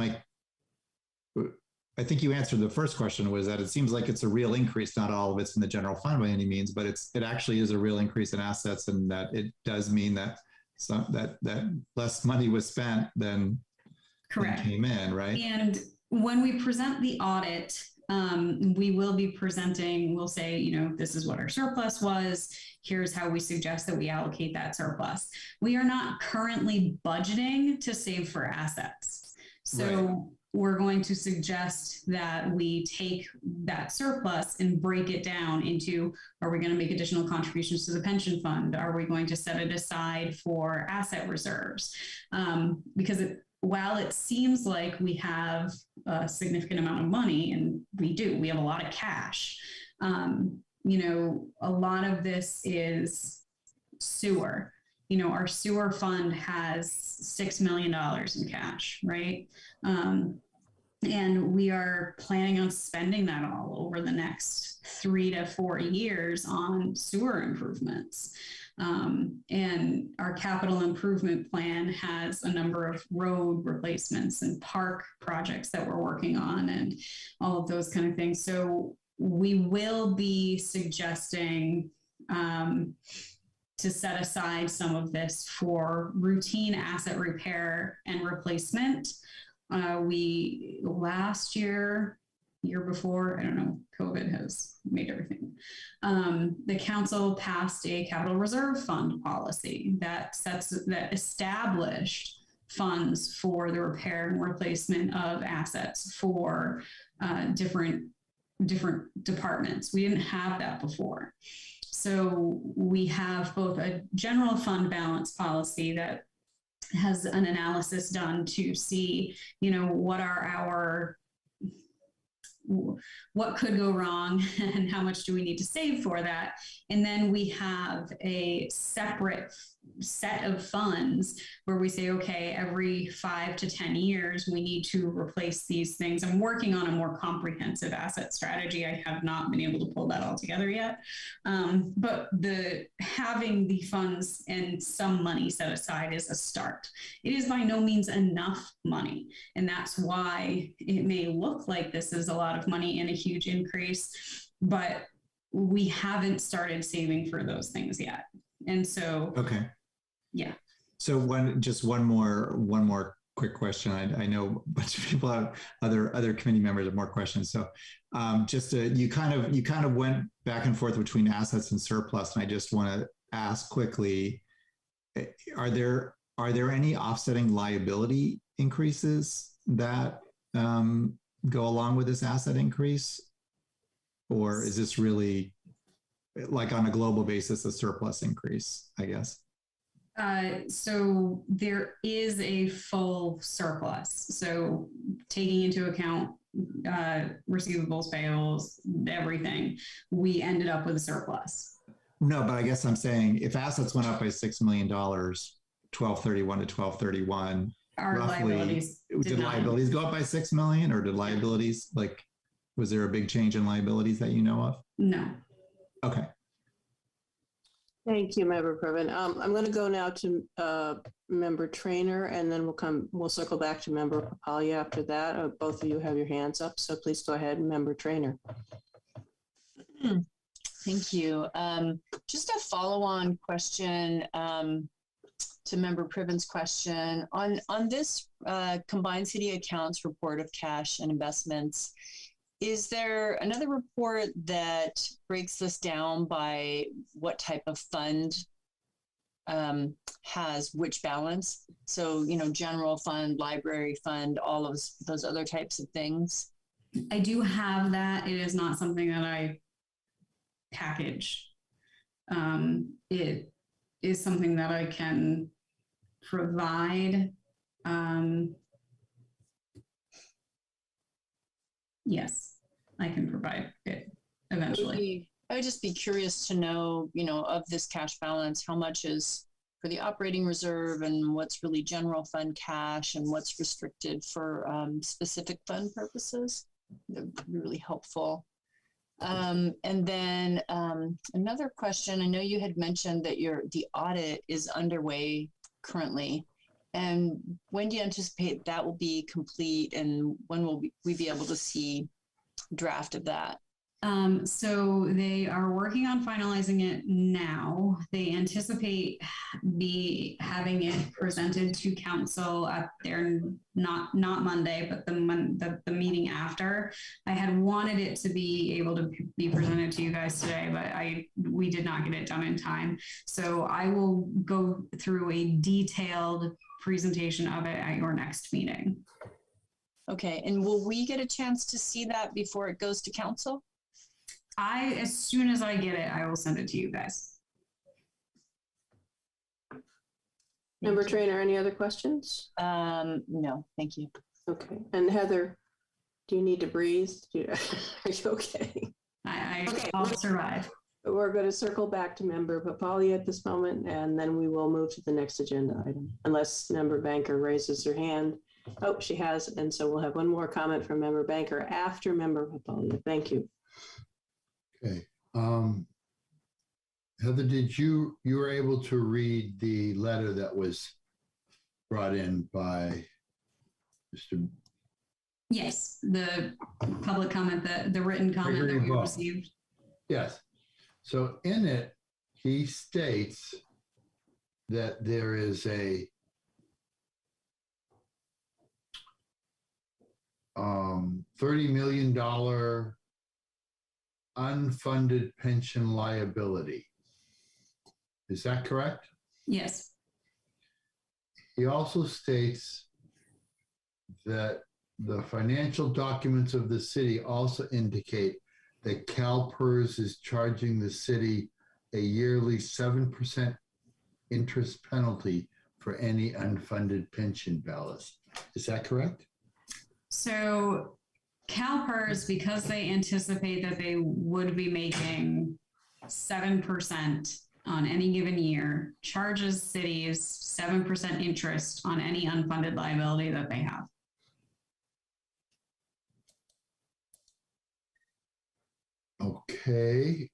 I think you answered the first question, was that it seems like it's a real increase. Not all of it's in the general fund by any means, but it actually is a real increase in assets, and that it does mean that that less money was spent than came in, right? And when we present the audit, we will be presenting, we'll say, you know, this is what our surplus was. Here's how we suggest that we allocate that surplus. We are not currently budgeting to save for assets. So we're going to suggest that we take that surplus and break it down into, are we going to make additional contributions to the pension fund? Are we going to set it aside for asset reserves? Because while it seems like we have a significant amount of money, and we have a lot of cash, you know, a lot of this is sewer. You know, our sewer fund has $6 million in cash, right? And we are planning on spending that all over the next 3 to 4 years on sewer improvements. And our capital improvement plan has a number of road replacements and park projects that we're working on and all of those kind of things. So we will be suggesting to set aside some of this for routine asset repair and replacement. We last year before, I don't know, COVID has made everything. The council passed a capital reserve fund policy that established funds for the repair and replacement of assets for different departments. We didn't have that before. So we have both a general fund balance policy that has an analysis done to see, you know, what could go wrong and how much do we need to save for that. And then we have a separate set of funds where we say, okay, every 5 to 10 years, we need to replace these things. I'm working on a more comprehensive asset strategy. I have not been able to pull that all together yet. But having the funds and some money set aside is a start. It is by no means enough money. And that's why it may look like this is a lot of money and a huge increase, but we haven't started saving for those things yet. And so, okay. Yeah. So one more quick question. I know a bunch of people have other committee members have more questions. So you kind of went back and forth between assets and surplus. And I just want to ask quickly, are there any offsetting liability increases that go along with this asset increase? Or is this really, like on a global basis, a surplus increase, I guess? So there is a full surplus. So taking into account receivables, payables, everything, we ended up with a surplus. No, but I guess I'm saying if assets went up by $6 million, 12/31 to 12/31, our roughly, liabilities did liabilities go up by 6 million, or did liabilities, like, was there a big change in liabilities that you know of? No. Okay. Thank you, Member Previn. I'm going to go now to Member Trainer, and then we'll circle back to Member Papalia after that. Both of you have your hands up, so please go ahead, Member Trainer. Thank you. Just a follow-on question to Member Priven's question. On this combined city accounts report of cash and investments, is there another report that breaks this down by what type of fund has which balance? So, you know, general fund, library fund, all of those other types of things? I do have that. It is not something that I package. It is something that I can provide. Yes, I can provide it eventually. I would just be curious to know, you know, of this cash balance, how much is for the operating reserve and what's really general fund cash and what's restricted for specific fund purposes. That would be really helpful. And then another question, I know you had mentioned that the audit is underway currently. And when do you anticipate that will be complete, and when will we be able to see draft of that? So they are working on finalizing it now. They anticipate having it presented to council at their not Monday, but the meeting after. I had wanted it to be able to be presented to you guys today, but we did not get it done in time. So I will go through a detailed presentation of it at your next meeting. Okay, and will we get a chance to see that before it goes to council? As soon as I get it, I will send it to you guys. Member Trainer, any other questions? No, thank you. Okay. And Heather, do you need to breathe? Are you okay? I'll survive. We're going to circle back to Member Papali at this moment, and then we will move to the next agenda item, unless Member Banker raises her hand. Oh, she has, and so we'll have one more comment from Member Banker after Member Papali. Thank you. Okay. Heather, did you were able to read the letter that was brought in by Mr. Yes, the public comment, the written comment that we received. Yes. So in it, he states that there is a $30 million unfunded pension liability. Is that correct? Yes. He also states that the financial documents of the city also indicate that CalPERS is charging the city a yearly 7% interest penalty for any unfunded pension ballast. Is that correct? So CalPERS, because they anticipate that they would be making 7% on any given year, charges cities 7% interest on any unfunded liability that they have. Okay.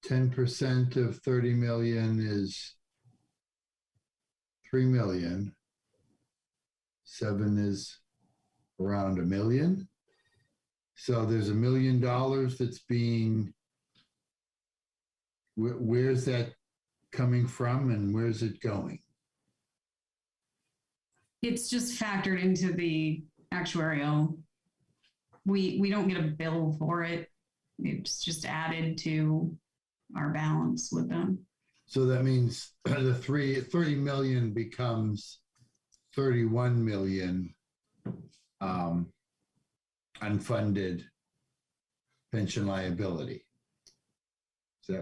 10% of 30 million is 3 million. 7 is around $1 million. So there's $1 million that's being, where's that coming from and where's it going? It's just factored into the actuarial. We don't get a bill for it. It's just added to our balance with them. So that means the 30 million becomes 31 million unfunded pension liability.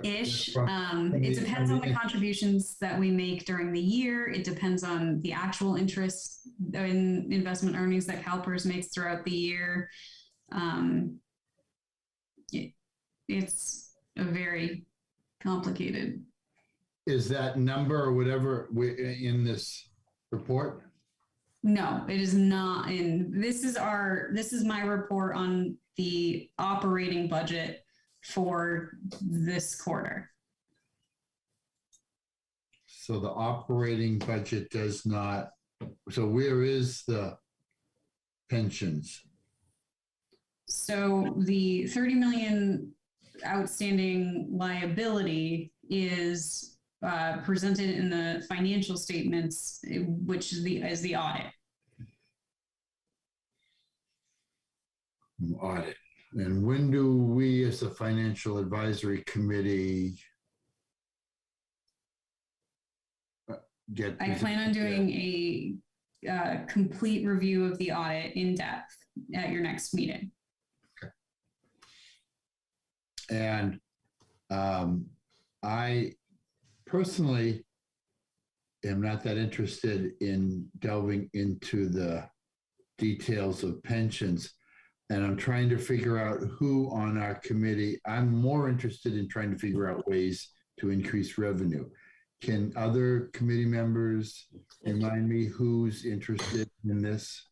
Ish. It depends on the contributions that we make during the year. It depends on the actual interest in investment earnings that CalPERS makes throughout the year. It's a very complicated. Is that number or whatever in this report? No, it is not in. This is my report on the operating budget for this quarter. So the operating budget does not, so where is the pensions? So the 30 million outstanding liability is presented in the financial statements, which is the audit. Audit. And when do we as a financial advisory committee get? I plan on doing a complete review of the audit in depth at your next meeting. Okay. And I personally am not that interested in delving into the details of pensions. And I'm trying to figure out who on our committee, I'm more interested in trying to figure out ways to increase revenue. Can other committee members remind me who's interested in this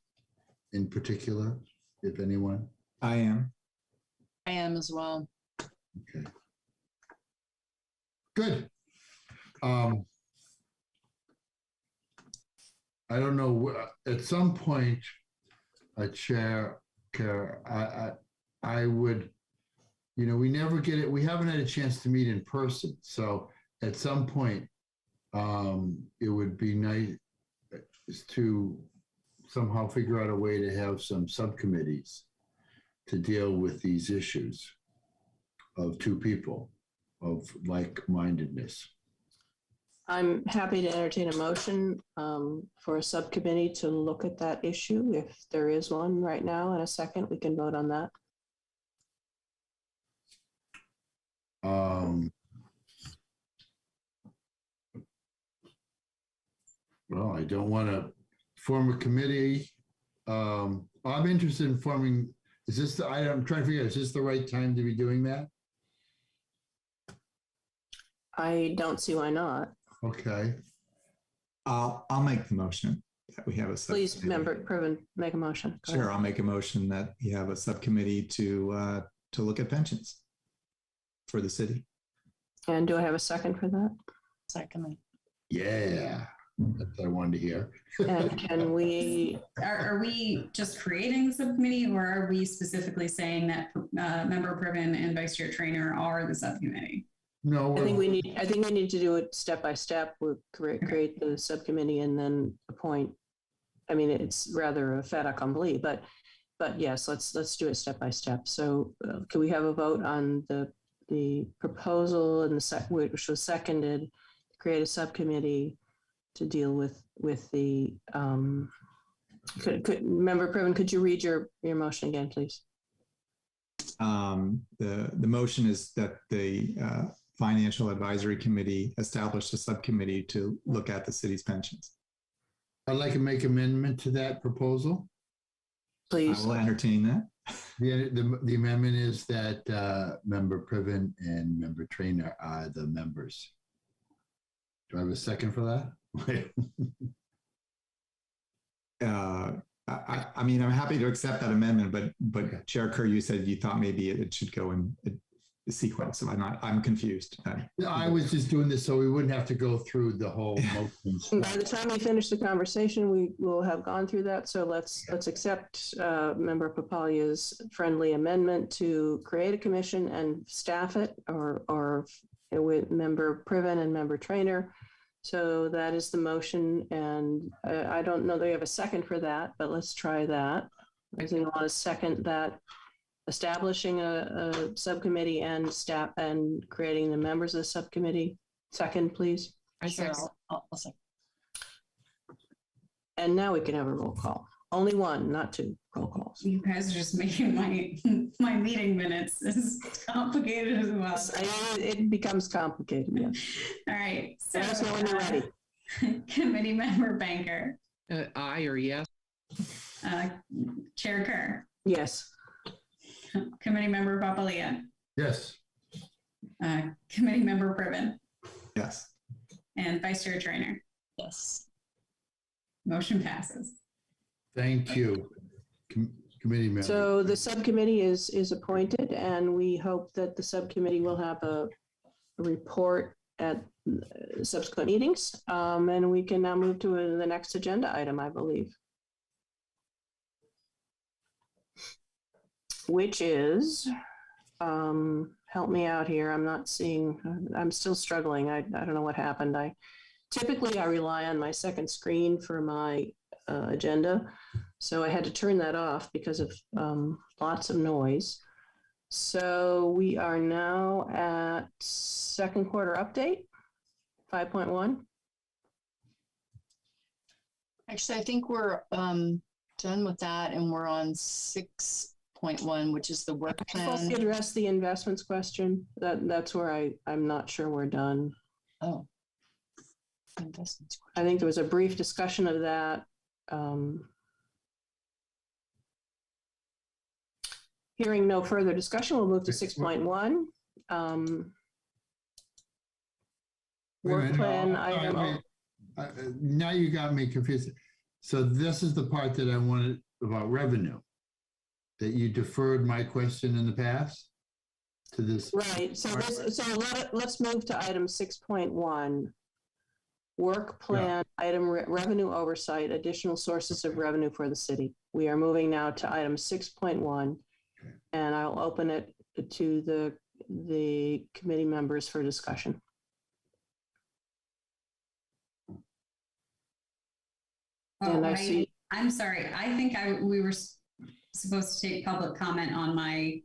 in particular, if anyone? I am. I am as well. Okay. Good. I don't know, at some point, Chair, I would, we never get it, we haven't had a chance to meet in person. So at some point, it would be nice to somehow figure out a way to have some subcommittees to deal with these issues of two people of like-mindedness. I'm happy to entertain a motion for a subcommittee to look at that issue. If there is one right now, in a second, we can vote on that. Well, I don't want to form a committee. I'm interested in forming, I'm trying to figure out, is this the right time to be doing that? I don't see why not. Okay. I'll make the motion that we have a subcommittee. Please, Member Priven, make a motion. Go Sure, ahead. I'll make a motion that we have a subcommittee to look at pensions for the city. And do I have a second for that? Second. Yeah, that's what I wanted to hear. And can we, Are we just creating the subcommittee, or are we specifically saying that Member Priven and Vice Chair Trainer are the subcommittee? No, I think we need to do it step by step. We'll create the subcommittee and then appoint. I mean, it's rather a fait accompli, but yes, let's do it step by step. So can we have a vote on the proposal and which was seconded, to create a subcommittee to deal with the Member Priven, could you read your motion again, please? The motion is that the Financial Advisory Committee established a subcommittee to look at the city's pensions. I'd like to make amendment to that proposal. Please. I will entertain that. The amendment is that Member Priven and Member Trainer are the members. Do I have a second for that? I mean, I'm happy to accept that amendment, but Chair Kerr, you said you thought maybe it should go in a sequence. So I'm confused. I was just doing this so we wouldn't have to go through the whole motion. By the time we finish the conversation, we will have gone through that. So let's accept Member Papalia's friendly amendment to create a commission and staff it, or with Member Priven and Member Trainer. So that is the motion, and I don't know that we have a second for that, but let's try that. Does anyone want to second that? Establishing a subcommittee and staff and creating the members of the subcommittee. Second, please. I'll second. And now we can have a roll call. Only one, not two roll calls. You guys are just making my meeting minutes as complicated as well. It becomes complicated, yeah. All right. So, Let us know when you're ready. Committee Member Banker. Aye or yes? Chair Kerr. Yes. Committee Member Papalia. Yes. Committee Member Priven. Yes. And Vice Chair Trainer. Yes. Motion passes. Thank you, committee member. So the subcommittee is appointed, and we hope that the subcommittee will have a report at subsequent meetings. And we can now move to the next agenda item, I believe, which is, help me out here. I'm not seeing, I'm still struggling. I don't know what happened. Typically I rely on my second screen for my agenda. So I had to turn that off because of lots of noise. So we are now at second quarter update, 5.1. Actually, I think we're done with that, and we're on 6.1, which is the work I suppose plan. you address the investments question. That's where I'm not sure we're done. Oh, investments. I think there was a brief discussion of that. Hearing no further discussion, we'll move to 6.1. Work plan item. Now you got me confused. So this is the part that I wanted about revenue, that you deferred my question in the past? to this. Right, so let's move to item 6.1. Work plan, item revenue oversight, additional sources of revenue for the city. We are moving now to item 6.1, and I'll open it to the committee members for discussion. And I'm sorry. I think we were supposed to take public comment on my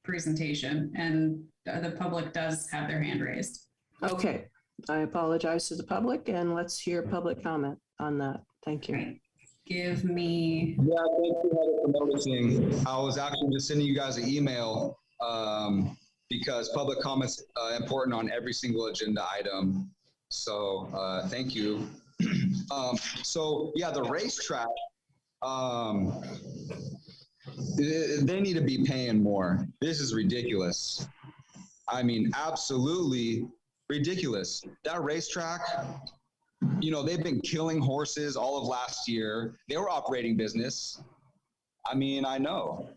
presentation, and the public does have their hand raised. Okay, I apologize to the public, and let's hear public comment on that. Thank you. Right. Give me. Yeah, thank you Heather, for noticing. I was actually just sending you guys an email because public comments important on every single agenda item. So thank you. So yeah, the racetrack, they need to be paying more. This is ridiculous. I mean, absolutely ridiculous. That racetrack, you know, they've been killing horses all of last year. They were operating business. I mean, I know.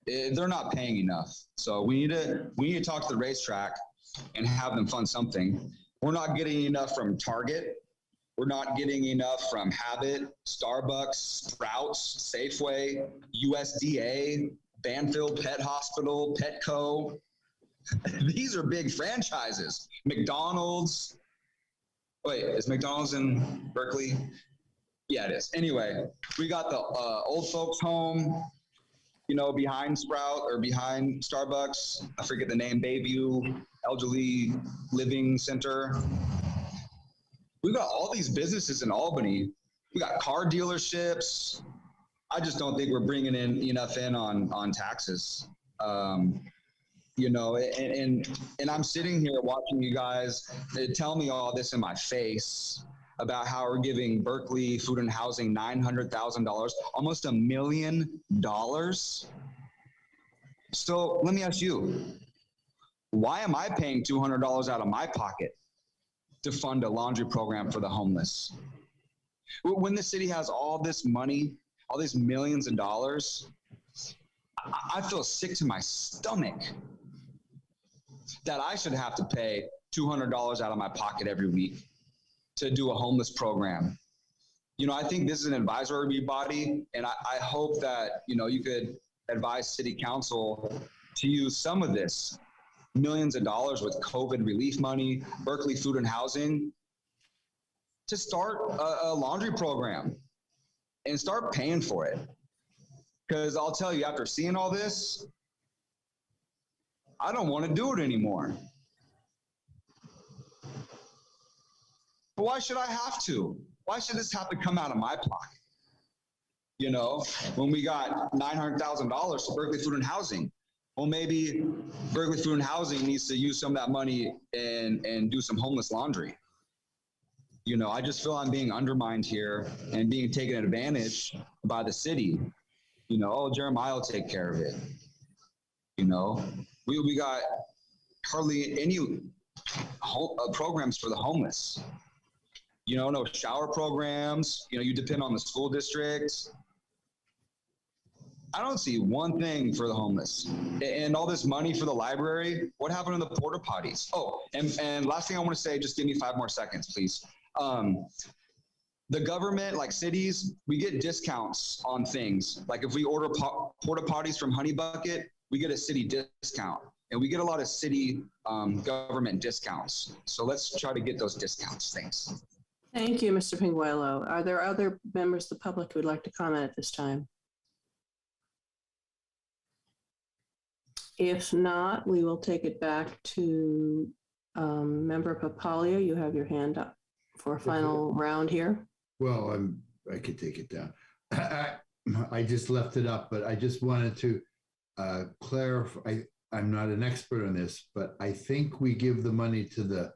They're not paying enough. So we need to talk to the racetrack and have them fund something. We're not getting enough from Target. We're not getting enough from Habit, Starbucks, Sprouts, Safeway, USDA, Banfield Pet Hospital, Petco. These are big franchises. McDonald's. Wait, is McDonald's in Berkeley? Yeah, it is. Anyway, we got the old folks home, you know, behind Sprout or behind Starbucks. I forget the name, Bayview Elderly Living Center. We got all these businesses in Albany. We got car dealerships. I just don't think we're bringing in enough on taxes. You know, and I'm sitting here watching you guys tell me all this in my face about how we're giving Berkeley Food and Housing $900,000, almost $1 million. So let me ask you, why am I paying $200 out of my pocket to fund a laundry program for the homeless? When the city has all this money, all these millions of dollars, I feel sick to my stomach that I should have to pay $200 out of my pocket every week to do a homeless program. You know, I think this is an advisory body, and I hope that, you know, you could advise city council to use some of this millions of dollars with COVID relief money, Berkeley Food and Housing, to start a laundry program and start paying for it. Because I'll tell you, after seeing all this, I don't want to do it anymore. But why should I have to? Why should this have to come out of my pocket? You know, when we got $900,000 for Berkeley Food and Housing. Well, maybe Berkeley Food and Housing needs to use some of that money and do some homeless laundry. You know, I just feel I'm being undermined here and being taken advantage by the city. You know, oh, Jeremiah will take care of it. You know, we got hardly any programs for the homeless. You know, no shower programs. You know, you depend on the school districts. I don't see one thing for the homeless. And all this money for the library, what happened to the porta potties? Oh, and last thing I want to say, just give me 5 more seconds, please. The government, like cities, we get discounts on things. Like if we order porta potties from Honey Bucket, we get a city discount. And we get a lot of city government discounts. So let's try to get those discounts. Thanks. Thank you, Mr. Pinguelo. Are there other members of the public who would like to comment at this time? If not, we will take it back to Member Papalia. You have your hand up for a final round here. Well, I could take it down. I just left it up, but I just wanted to clarify. I'm not an expert on this, but I think we give the money to the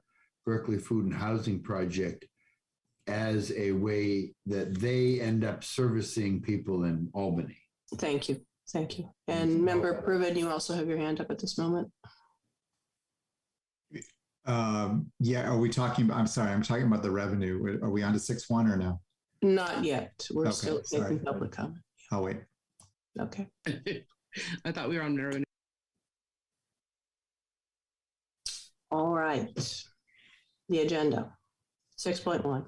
Berkeley Food and Housing Project as a way that they end up servicing people in Albany. Thank you. Thank you. And Member Privet, you also have your hand up at this moment. Yeah, are we talking about, I'm sorry, I'm talking about the revenue. Are we on to 6.1 or no? Not yet. We're Okay, still sorry. taking public comment. I'll wait. Okay. I thought we were on revenue. All right. The agenda, 6.1.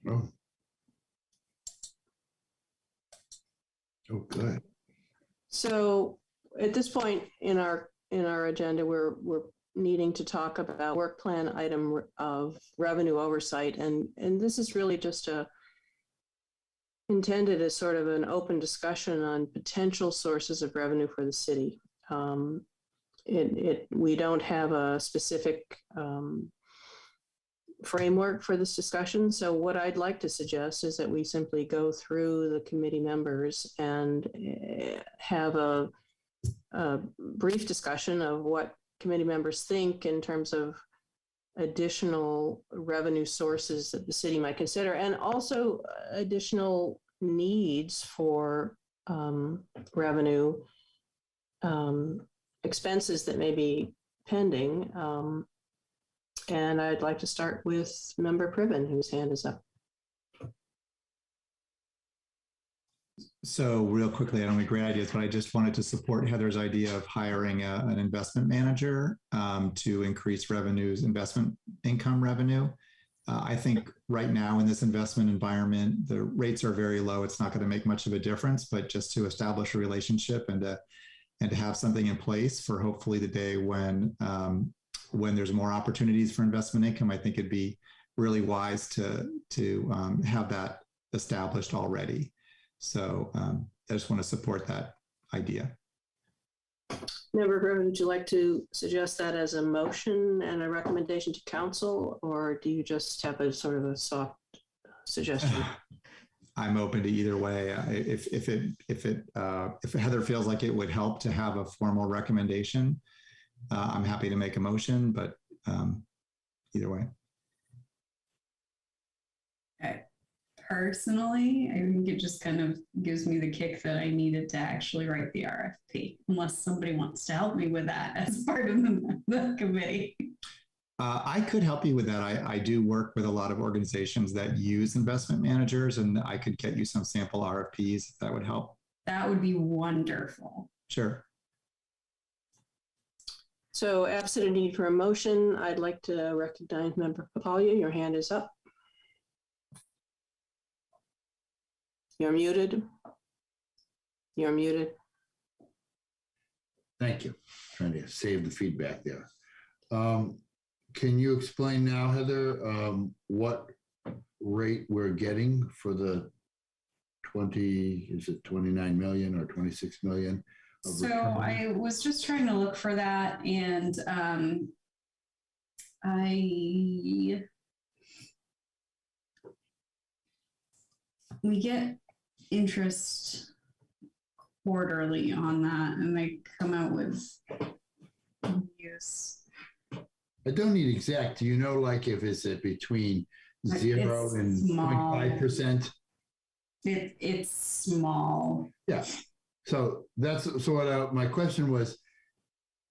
Oh. Oh, good. So at this point in our agenda, we're needing to talk about work plan item of revenue oversight, and this is really just intended as sort of an open discussion on potential sources of revenue for the city. We don't have a specific framework for this discussion. So what I'd like to suggest is that we simply go through the committee members and have a brief discussion of what committee members think in terms of additional revenue sources that the city might consider, and also additional needs for revenue expenses that may be pending. And I'd like to start with Member Priven, whose hand is up. So real quickly, I don't have great ideas, but I just wanted to support Heather's idea of hiring an investment manager to increase revenues, investment income revenue. I think right now in this investment environment, the rates are very low. It's not going to make much of a difference, but just to establish a relationship and to have something in place for hopefully the day when there's more opportunities for investment income, I think it'd be really wise to have that established already. So I just want to support that idea. Member Griffin, would you like to suggest that as a motion and a recommendation to council, or do you just have a sort of a soft suggestion? I'm open to either way. If Heather feels like it would help to have a formal recommendation, I'm happy to make a motion, but either way. Personally, I think it just kind of gives me the kick that I needed to actually write the RFP, unless somebody wants to help me with that as part of the committee. I could help you with that. I do work with a lot of organizations that use investment managers, and I could get you some sample RFPs if that would help. That would be wonderful. Sure. So absent a need for a motion, I'd like to recognize Member Papalia. Your hand is up. You're muted. You're muted. Thank you. Trying to save the feedback there. Can you explain now, Heather, what rate we're getting for the 29 million or 26 million? So I was just trying to look for that, and we get interest quarterly on that, and they come out with use. I don't need exact. Do you know, like, if it's between 0 and 0.5%? It's small. Yeah. So my question was,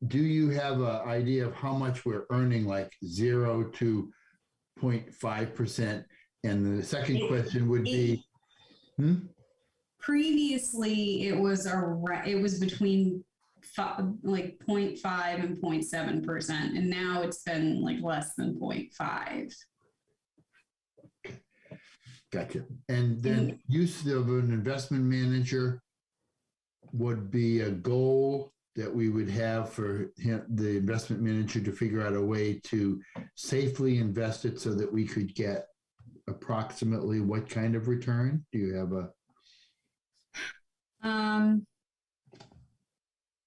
do you have an idea of how much we're earning, like 0 to 0.5%? And the second question would be, previously it was between like 0.5 and 0.7%, and now it's been like less than 0.5. Gotcha. And then use of an investment manager would be a goal that we would have for the investment manager to figure out a way to safely invest it so that we could get approximately what kind of return? Do you have a?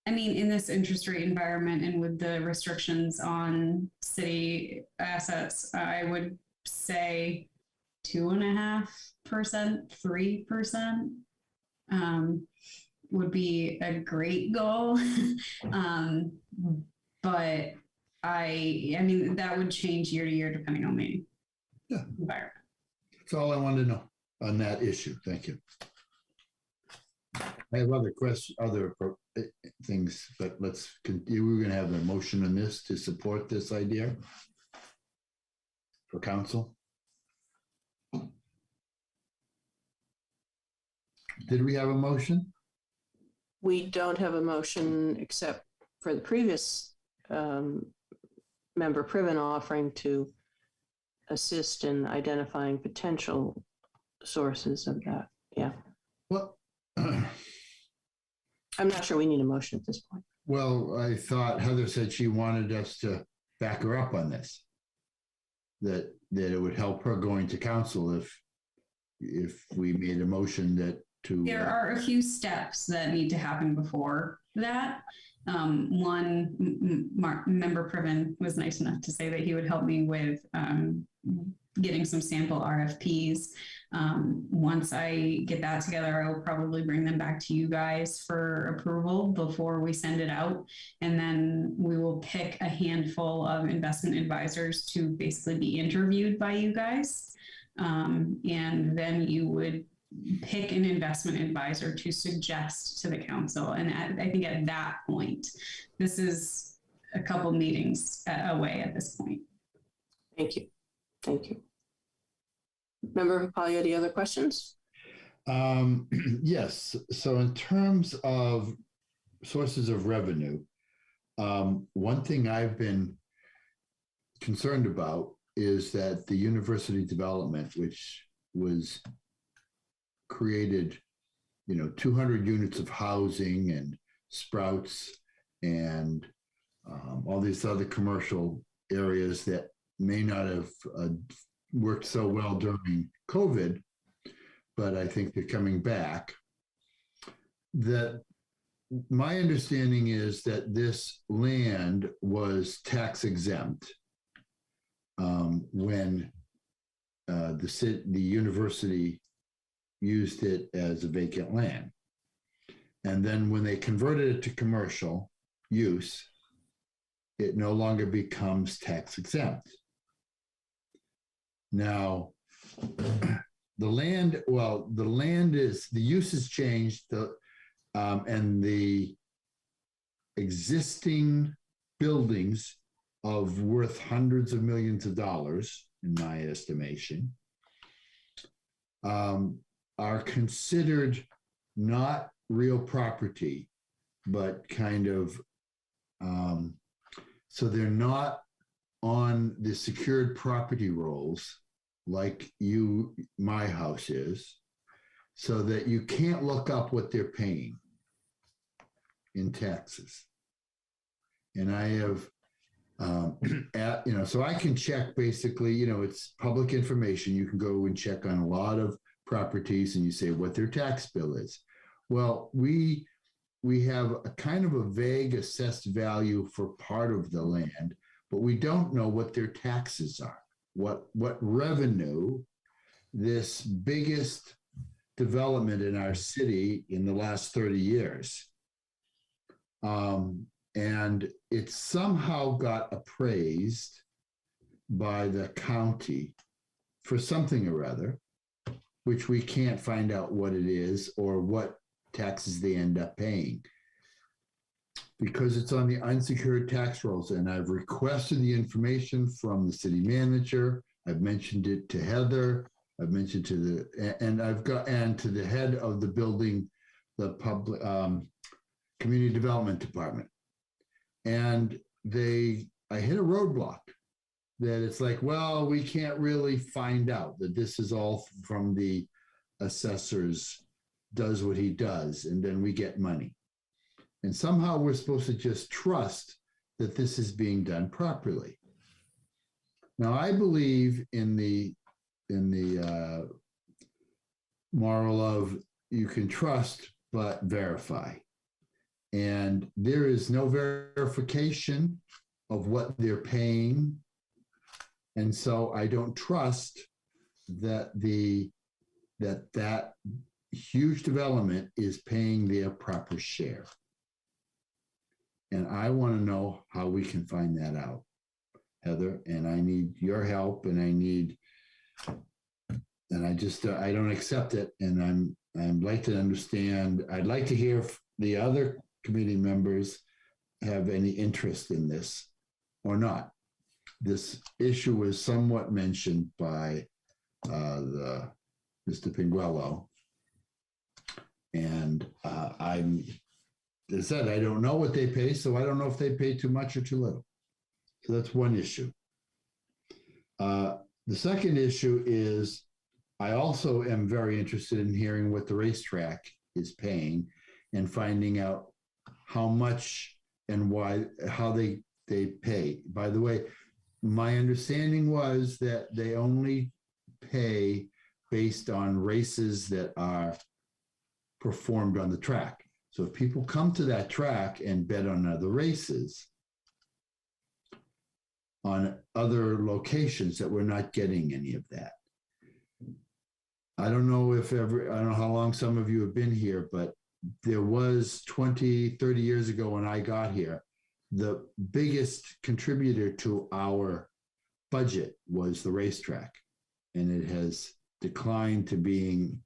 I mean, in this interest rate environment and with the restrictions on city assets, I would say 2.5%, 3%. Would be a great goal. But I mean, that would change year to year depending on the environment. That's all I wanted to know on that issue. Thank you. I have other questions, other things, but let's continue. We're going to have a motion on this to support this idea for council. Did we have a motion? We don't have a motion except for the previous member Priven offering to assist in identifying potential sources of that. Yeah. Well, I'm not sure we need a motion at this point. well, I thought Heather said she wanted us to back her up on this. That it would help her going to council if we made a motion that to. There are a few steps that need to happen before that. One, member Priven was nice enough to say that he would help me with getting some sample RFPs. Once I get that together, I will probably bring them back to you guys for approval before we send it out. And then we will pick a handful of investment advisors to basically be interviewed by you guys. And then you would pick an investment advisor to suggest to the council. And I think at that point, this is a couple meetings away at this point. Thank you. Thank you. Member Papalia, any other questions? Yes. So in terms of sources of revenue, one thing I've been concerned about is that the university development, which was created, 200 units of housing and sprouts and all these other commercial areas that may not have worked so well during COVID, but I think they're coming back. That my understanding is that this land was tax exempt when the university used it as a vacant land. And then when they converted it to commercial use, it no longer becomes tax exempt. Now, the use has changed, and the existing buildings of worth hundreds of millions of dollars, in my estimation, are considered not real property, but kind of, so they're not on the secured property rolls like my house is, so that you can't look up what they're paying in taxes. And I have, so I can check basically, it's public information. You can go and check on a lot of properties and you say what their tax bill is. Well, we have a kind of a vague assessed value for part of the land, but we don't know what their taxes are, what revenue this biggest development in our city in the last 30 years. And it somehow got appraised by the county for something or other, which we can't find out what it is or what taxes they end up paying, because it's on the unsecured tax rolls. And I've requested the information from the city manager. I've mentioned it to Heather. I've mentioned to the head of the building, the public community development department. And I hit a roadblock that it's like, well, we can't really find out that this is all from the assessor's does what he does, and then we get money. And somehow we're supposed to just trust that this is being done properly. Now, I believe in the moral of you can trust, but verify. And there is no verification of what they're paying. And so I don't trust that that huge development is paying their proper share. And I want to know how we can find that out, Heather, and I need your help, and I don't accept it. And I'd like to understand, I'd like to hear if the other committee members have any interest in this or not. This issue was somewhat mentioned by Mr. Pinguello. And as I said, I don't know what they pay, so I don't know if they pay too much or too little. So that's one issue. The second issue is I also am very interested in hearing what the racetrack is paying and finding out how much and why, how they pay. By the way, my understanding was that they only pay based on races that are performed on the track. So if people come to that track and bet on other races on other locations, that we're not getting any of that. I don't know I don't know how long some of you have been here, but there was 20, 30 years ago when I got here, the biggest contributor to our budget was the racetrack. And it has declined to being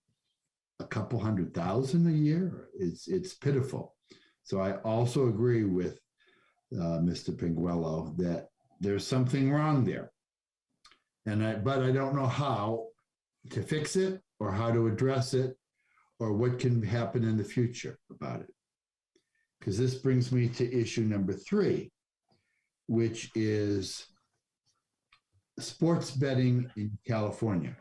a couple $100,000 a year. It's pitiful. So I also agree with Mr. Pinguello that there's something wrong there. But I don't know how to fix it or how to address it or what can happen in the future about it. Because this brings me to issue number 3, which is sports betting in California.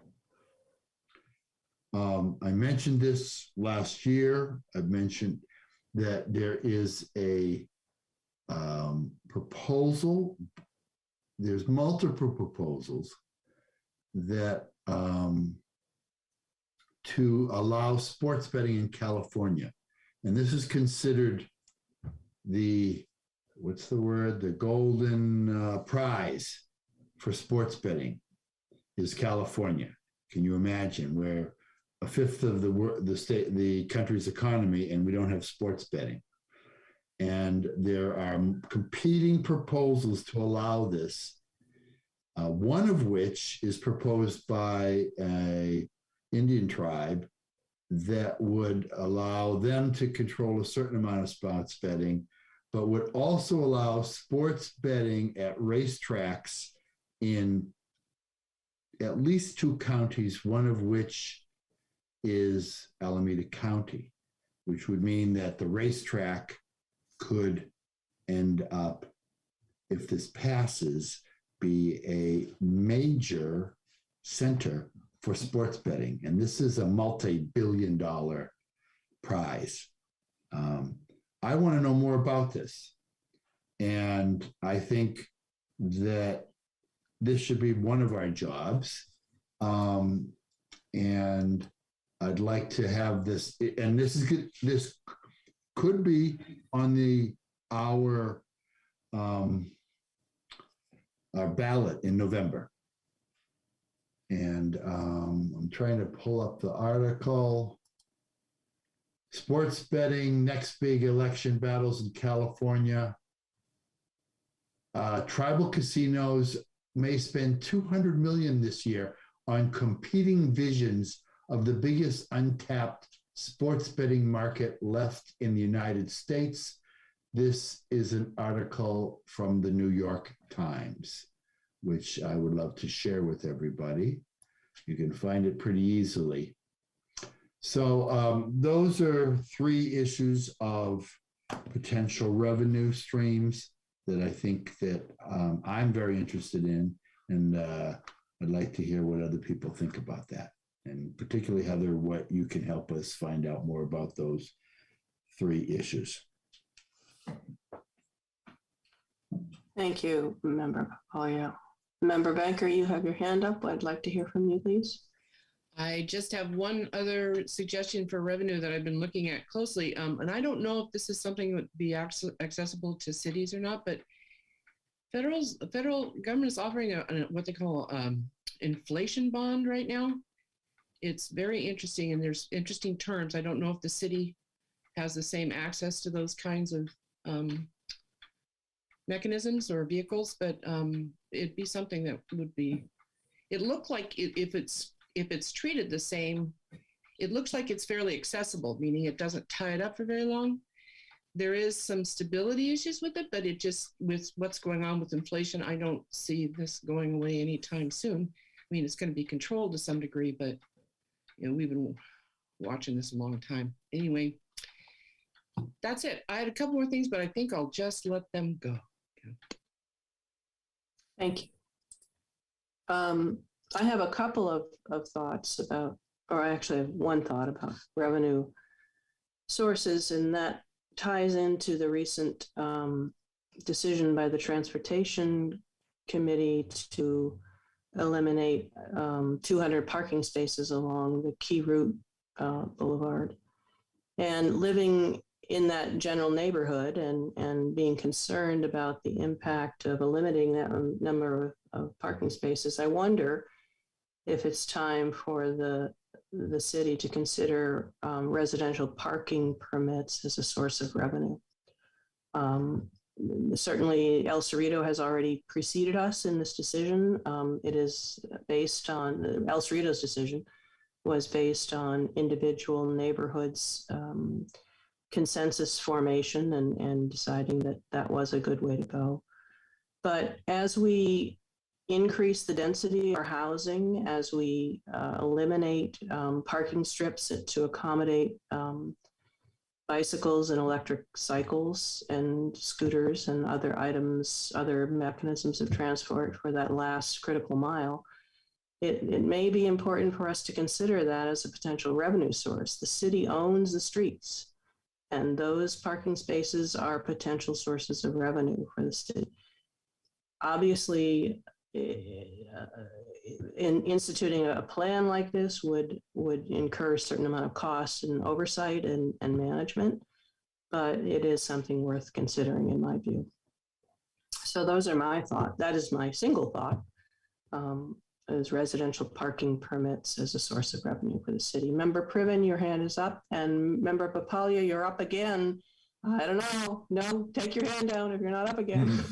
I mentioned this last year. I've mentioned that there is a proposal. There's multiple proposals that to allow sports betting in California. And this is considered the golden prize for sports betting is California. Can you imagine where a fifth of the country's economy and we don't have sports betting? And there are competing proposals to allow this, one of which is proposed by an Indian tribe that would allow them to control a certain amount of sports betting, but would also allow sports betting at racetracks in at least 2 counties, one of which is Alameda County, which would mean that the racetrack could end up, if this passes, be a major center for sports betting. And this is a multi-billion-dollar prize. I want to know more about this. And I think that this should be one of our jobs. And I'd like to have this, and this could be on our ballot in November. And I'm trying to pull up the article. Sports betting, next big election battles in California. Tribal casinos may spend $200 million this year on competing visions of the biggest untapped sports betting market left in the United States. This is an article from the New York Times, which I would love to share with everybody. You can find it pretty easily. So those are 3 issues of potential revenue streams that I think that I'm very interested in, and I'd like to hear what other people think about that. And particularly, Heather, what you can help us find out more about those 3 issues. Thank you, Member Polio. Member Banker, you have your hand up. I'd like to hear from you, please. I just have one other suggestion for revenue that I've been looking at closely. And I don't know if this is something that would be accessible to cities or not, but federal government is offering what they call inflation bond right now. It's very interesting, and there's interesting terms. I don't know if the city has the same access to those kinds of mechanisms or vehicles, but it'd be something that would be, it looked like if it's treated the same, it looks like it's fairly accessible, meaning it doesn't tie it up for very long. There is some stability issues with it, but it just, with what's going on with inflation, I don't see this going away anytime soon. I mean, it's going to be controlled to some degree, but you know, we've been watching this a long time. Anyway, that's it. I had a couple more things, but I think I'll just let them go. Thank you. I have a couple of thoughts about, or I actually have one thought about revenue sources, and that ties into the recent decision by the Transportation Committee to eliminate 200 parking spaces along the Key Route Boulevard. And living in that general neighborhood and being concerned about the impact of eliminating that number of parking spaces, I wonder if it's time for the city to consider residential parking permits as a source of revenue. Certainly El Cerrito has already preceded us in this decision. It is based on, El Cerrito's decision was based on individual neighborhoods consensus formation and deciding that that was a good way to go. But as we increase the density of our housing, as we eliminate parking strips to accommodate bicycles and electric cycles and scooters and other items, other mechanisms of transport for that last critical mile, it may be important for us to consider that as a potential revenue source. The city owns the streets, and those parking spaces are potential sources of revenue for the city. Obviously, in instituting a plan like this would incur a certain amount of cost and oversight and management, but it is something worth considering in my view. So those are my thoughts. That is my single thought, is residential parking permits as a source of revenue for the city. Member Priven, your hand is up, and Member Papalia, you're up again. I don't know. No, take your hand down if you're not up again.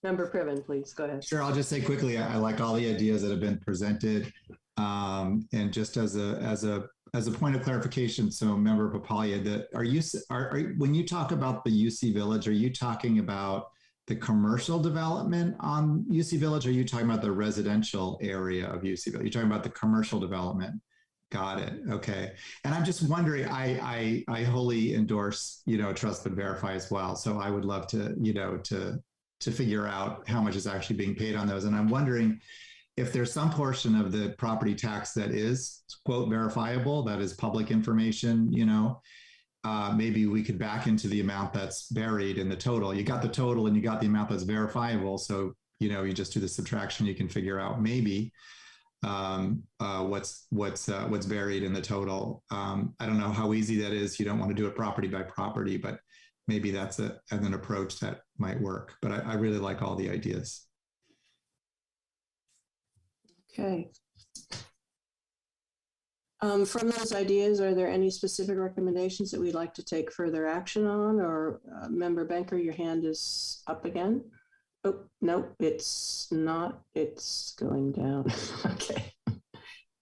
Member Priven, please go ahead. Sure, I'll just say quickly, I like all the ideas that have been presented. And just as a point of clarification, so Member Papalia, that when you talk about the UC Village, are you talking about the commercial development on UC Village, or are you talking about the residential area of UC Village? You're talking about the commercial development. Got it. Okay. And I'm just wondering, I wholly endorse, trust but verify as well. So I would love to, to figure out how much is actually being paid on those. And I'm wondering if there's some portion of the property tax that is, quote, verifiable, that is public information, maybe we could back into the amount that's buried in the total. You got the total and you got the amount that's verifiable. So, you just do the subtraction, you can figure out maybe what's buried in the total. I don't know how easy that is. You don't want to do it property by property, but maybe that's an approach that might work. But I really like all the ideas. Okay. From those ideas, are there any specific recommendations that we'd like to take further action on? Or Member Banker, your hand is up again. Oh, no, it's not. It's going down. Okay.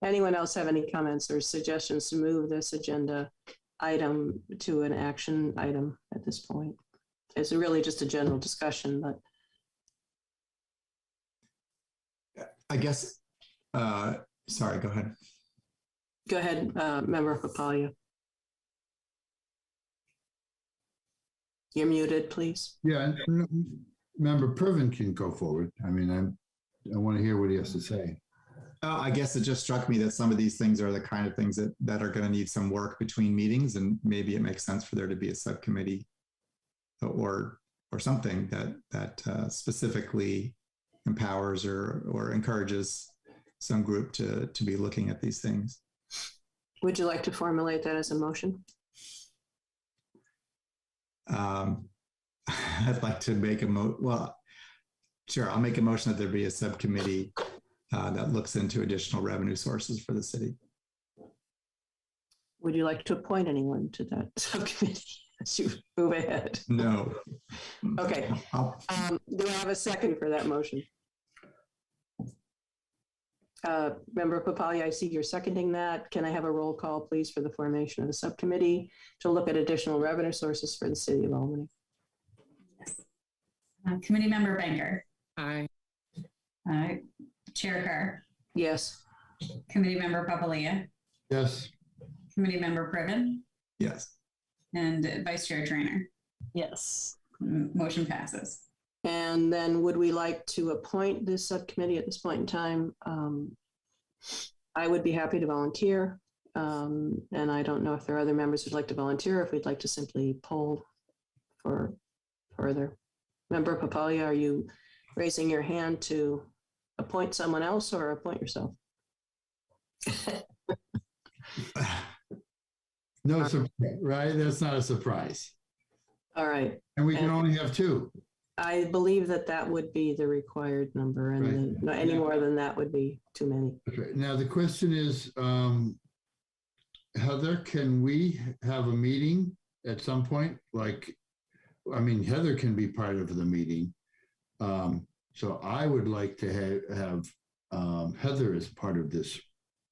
Anyone else have any comments or suggestions to move this agenda item to an action item at this point? It's really just a general discussion, but. I guess, sorry, go ahead. Go ahead, Member Papalia. You're muted, please. Yeah, Member Priven can go forward. I mean, I want to hear what he has to say. I guess it just struck me that some of these things are the kind of things that are going to need some work between meetings, and maybe it makes sense for there to be a subcommittee or something that specifically empowers or encourages some group to be looking at these things. Would you like to formulate that as a motion? I'd like to make well, sure, I'll make a motion that there be a subcommittee that looks into additional revenue sources for the city. Would you like to appoint anyone to that subcommittee as you move ahead? No. Okay. Do I have a second for that motion? Member Papalia, I see you're seconding that. Can I have a roll call, please, for the formation of the subcommittee to look at additional revenue sources for the city of Albany? Yes. Committee Member Banker. Aye. Chair Carr. Yes. Committee Member Papalia. Yes. Committee Member Priven, Yes. and Vice Chair Trainer. Yes. Motion passes. And then would we like to appoint this subcommittee at this point in time? I would be happy to volunteer. And I don't know if there are other members who'd like to volunteer, if we'd like to simply poll for further. Member Papalia, are you raising your hand to appoint someone else or appoint yourself? No surprise, right? That's not a surprise. All right. And we can only have two. I believe that that would be the required number, and Right. no, any more than that would be too many. Okay. Now, the question is, Heather, can we have a meeting at some point? Like, I mean, Heather can be part of the meeting. So I would like to have Heather as part of this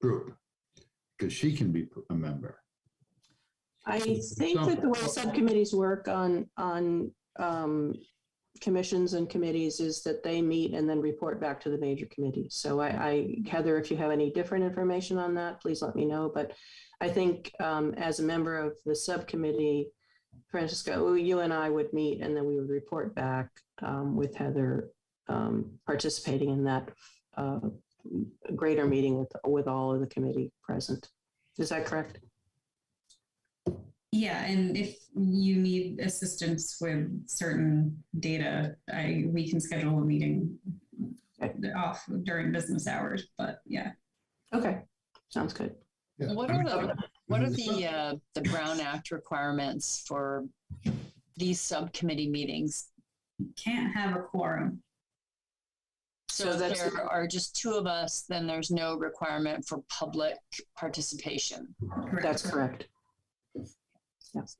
group because she can be a member. I think that the way subcommittees work on commissions and committees is that they meet and then report back to the major committee. So Heather, if you have any different information on that, please let me know. But I think as a member of the subcommittee, Francisco, you and I would meet and then we would report back with Heather participating in that greater meeting with all of the committee present. Is that correct? Yeah, and if you need assistance with certain data, we can schedule a meeting off during business hours, but yeah. Okay, sounds good. Yeah. What are the Brown Act requirements for these subcommittee meetings? Can't have a quorum. So if there are just two of us, then there's no requirement for public participation. Correct. That's correct. Yes.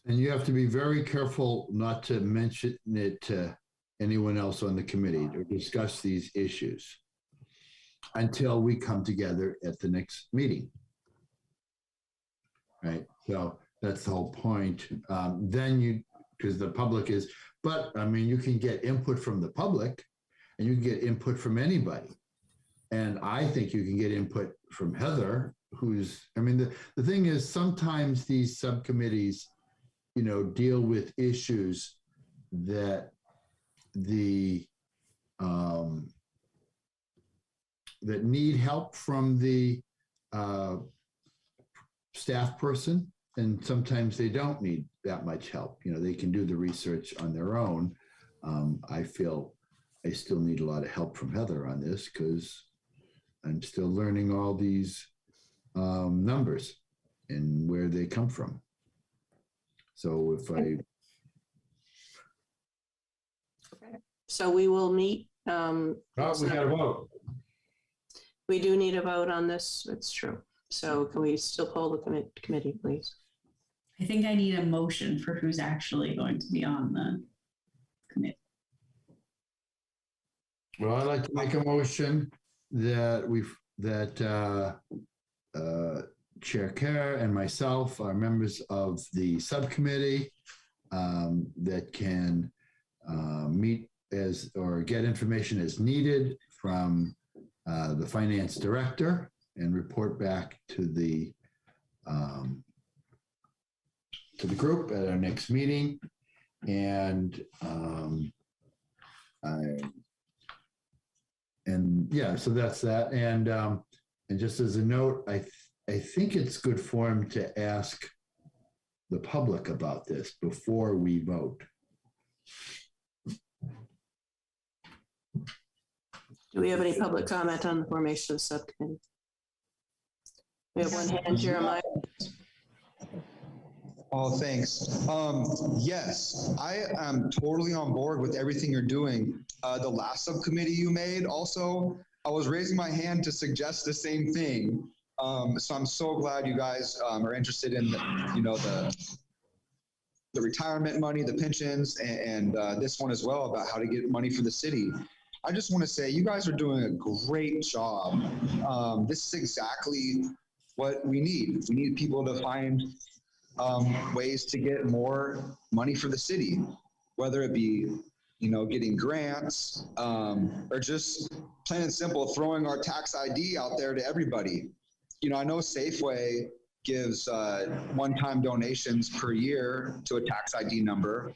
And you have to be very careful not to mention it to anyone else on the committee or discuss these issues until we come together at the next meeting. Right. So that's the whole point. Because the public is, but I mean, you can get input from the public and you can get input from anybody. And I think you can get input from Heather, the thing is sometimes these subcommittees, deal with issues that that need help from the staff person. And sometimes they don't need that much help. They can do the research on their own. I feel I still need a lot of help from Heather on this because I'm still learning all these numbers and where they come from. So So we will meet. we got to vote. We do need a vote on this. It's true. So can we still poll the committee, please? I think I need a motion for who's actually going to be on the committee. Well, I'd like to make a motion that Chair Kerr and myself are members of the subcommittee that can meet or get information as needed from the finance director and report back to the group at our next meeting. And so that's that. And just as a note, I think it's good form to ask the public about this before we vote. Do we have any public comment on the formation of the subcommittee? We have one hand, Jeremiah. Oh, thanks. Yes, I am totally on board with everything you're doing. The last subcommittee you made also, I was raising my hand to suggest the same thing. So I'm so glad you guys are interested in the retirement money, the pensions, and this one as well about how to get money for the city. I just want to say you guys are doing a great job. This is exactly what we need. We need people to find ways to get more money for the city, whether it be, getting grants or just plain and simple throwing our tax ID out there to everybody. I know Safeway gives one-time donations per year to a tax ID number.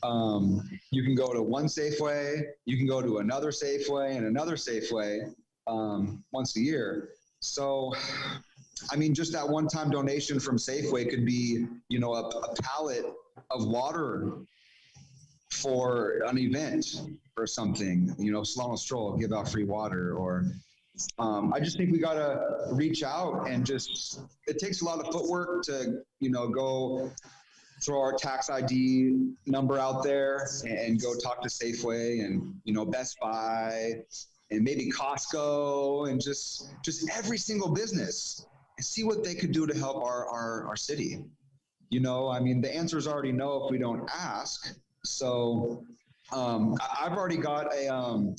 You can go to one Safeway, you can go to another Safeway and another Safeway once a year. So, I mean, just that one-time donation from Safeway could be, a pallet of water for an event or something, Sloan Stroll, give out free water, or I just think we got to reach out and it takes a lot of footwork to, go throw our tax ID number out there and go talk to Safeway and, Best Buy and maybe Costco and just every single business and see what they could do to help our city. I mean, the answer is already no if we don't ask. So I've already got a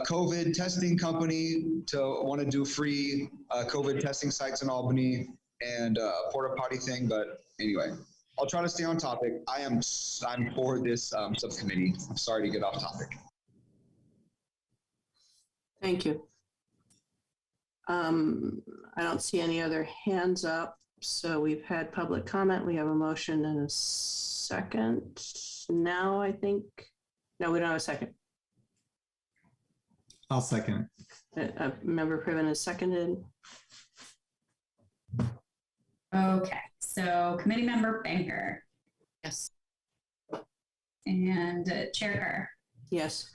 COVID testing company to want to do free COVID testing sites in Albany and a porta potty thing. But anyway, I'll try to stay on topic. I'm for this subcommittee. I'm sorry to get off topic. Thank you. I don't see any other hands up. So we've had public comment. We have a motion and a second. Now I think, no, we don't have a second. I'll second it. Member Priven has seconded. Okay, so committee member Banker Yes. and Chair Kerr, Yes.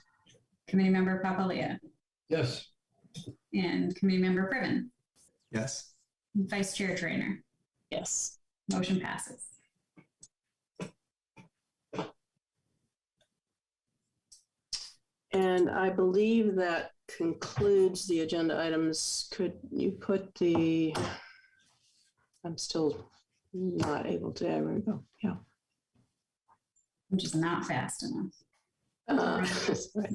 committee member Papalia, Yes. and committee member Priven, Yes. and Vice Chair Trainer. Yes. Motion passes. And I believe that concludes the agenda items. Could you put I'm still not able to, there we go, yeah. I'm just not fast enough. Right.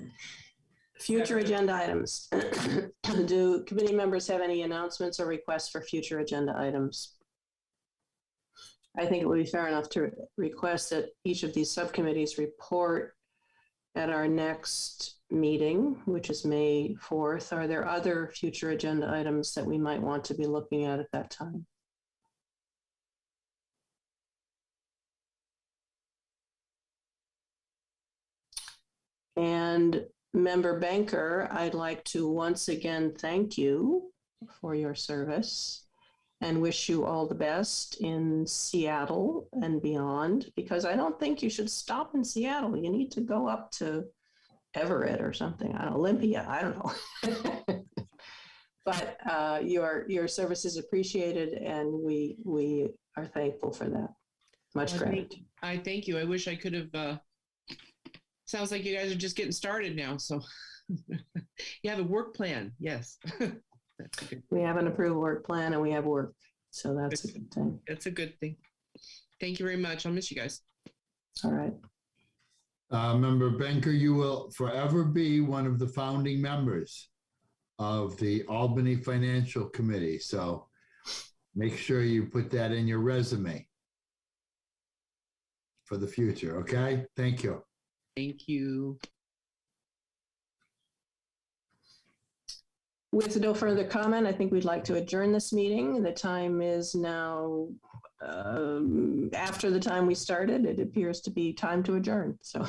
Future agenda items. Do committee members have any announcements or requests for future agenda items? I think it would be fair enough to request that each of these subcommittees report at our next meeting, which is May 4th. Are there other future agenda items that we might want to be looking at that time? And Member Banker, I'd like to once again thank you for your service and wish you all the best in Seattle and beyond, because I don't think you should stop in Seattle. You need to go up to Everett or something, Olympia, I don't know. But your service is appreciated, and we are thankful for that. Much gratitude. I thank you. I wish I could have, sounds like you guys are just getting started now, so you have a work plan, yes. We have an approved work plan and we have work, so that's a good thing. That's a good thing. Thank you very much. I'll miss you guys. All right. Member Banker, you will forever be one of the founding members of the Albany Financial Committee. So make sure you put that in your resume for the future, okay? Thank you. Thank you. With no further comment, I think we'd like to adjourn this meeting. The time is now after the time we started. It appears to be time to adjourn. So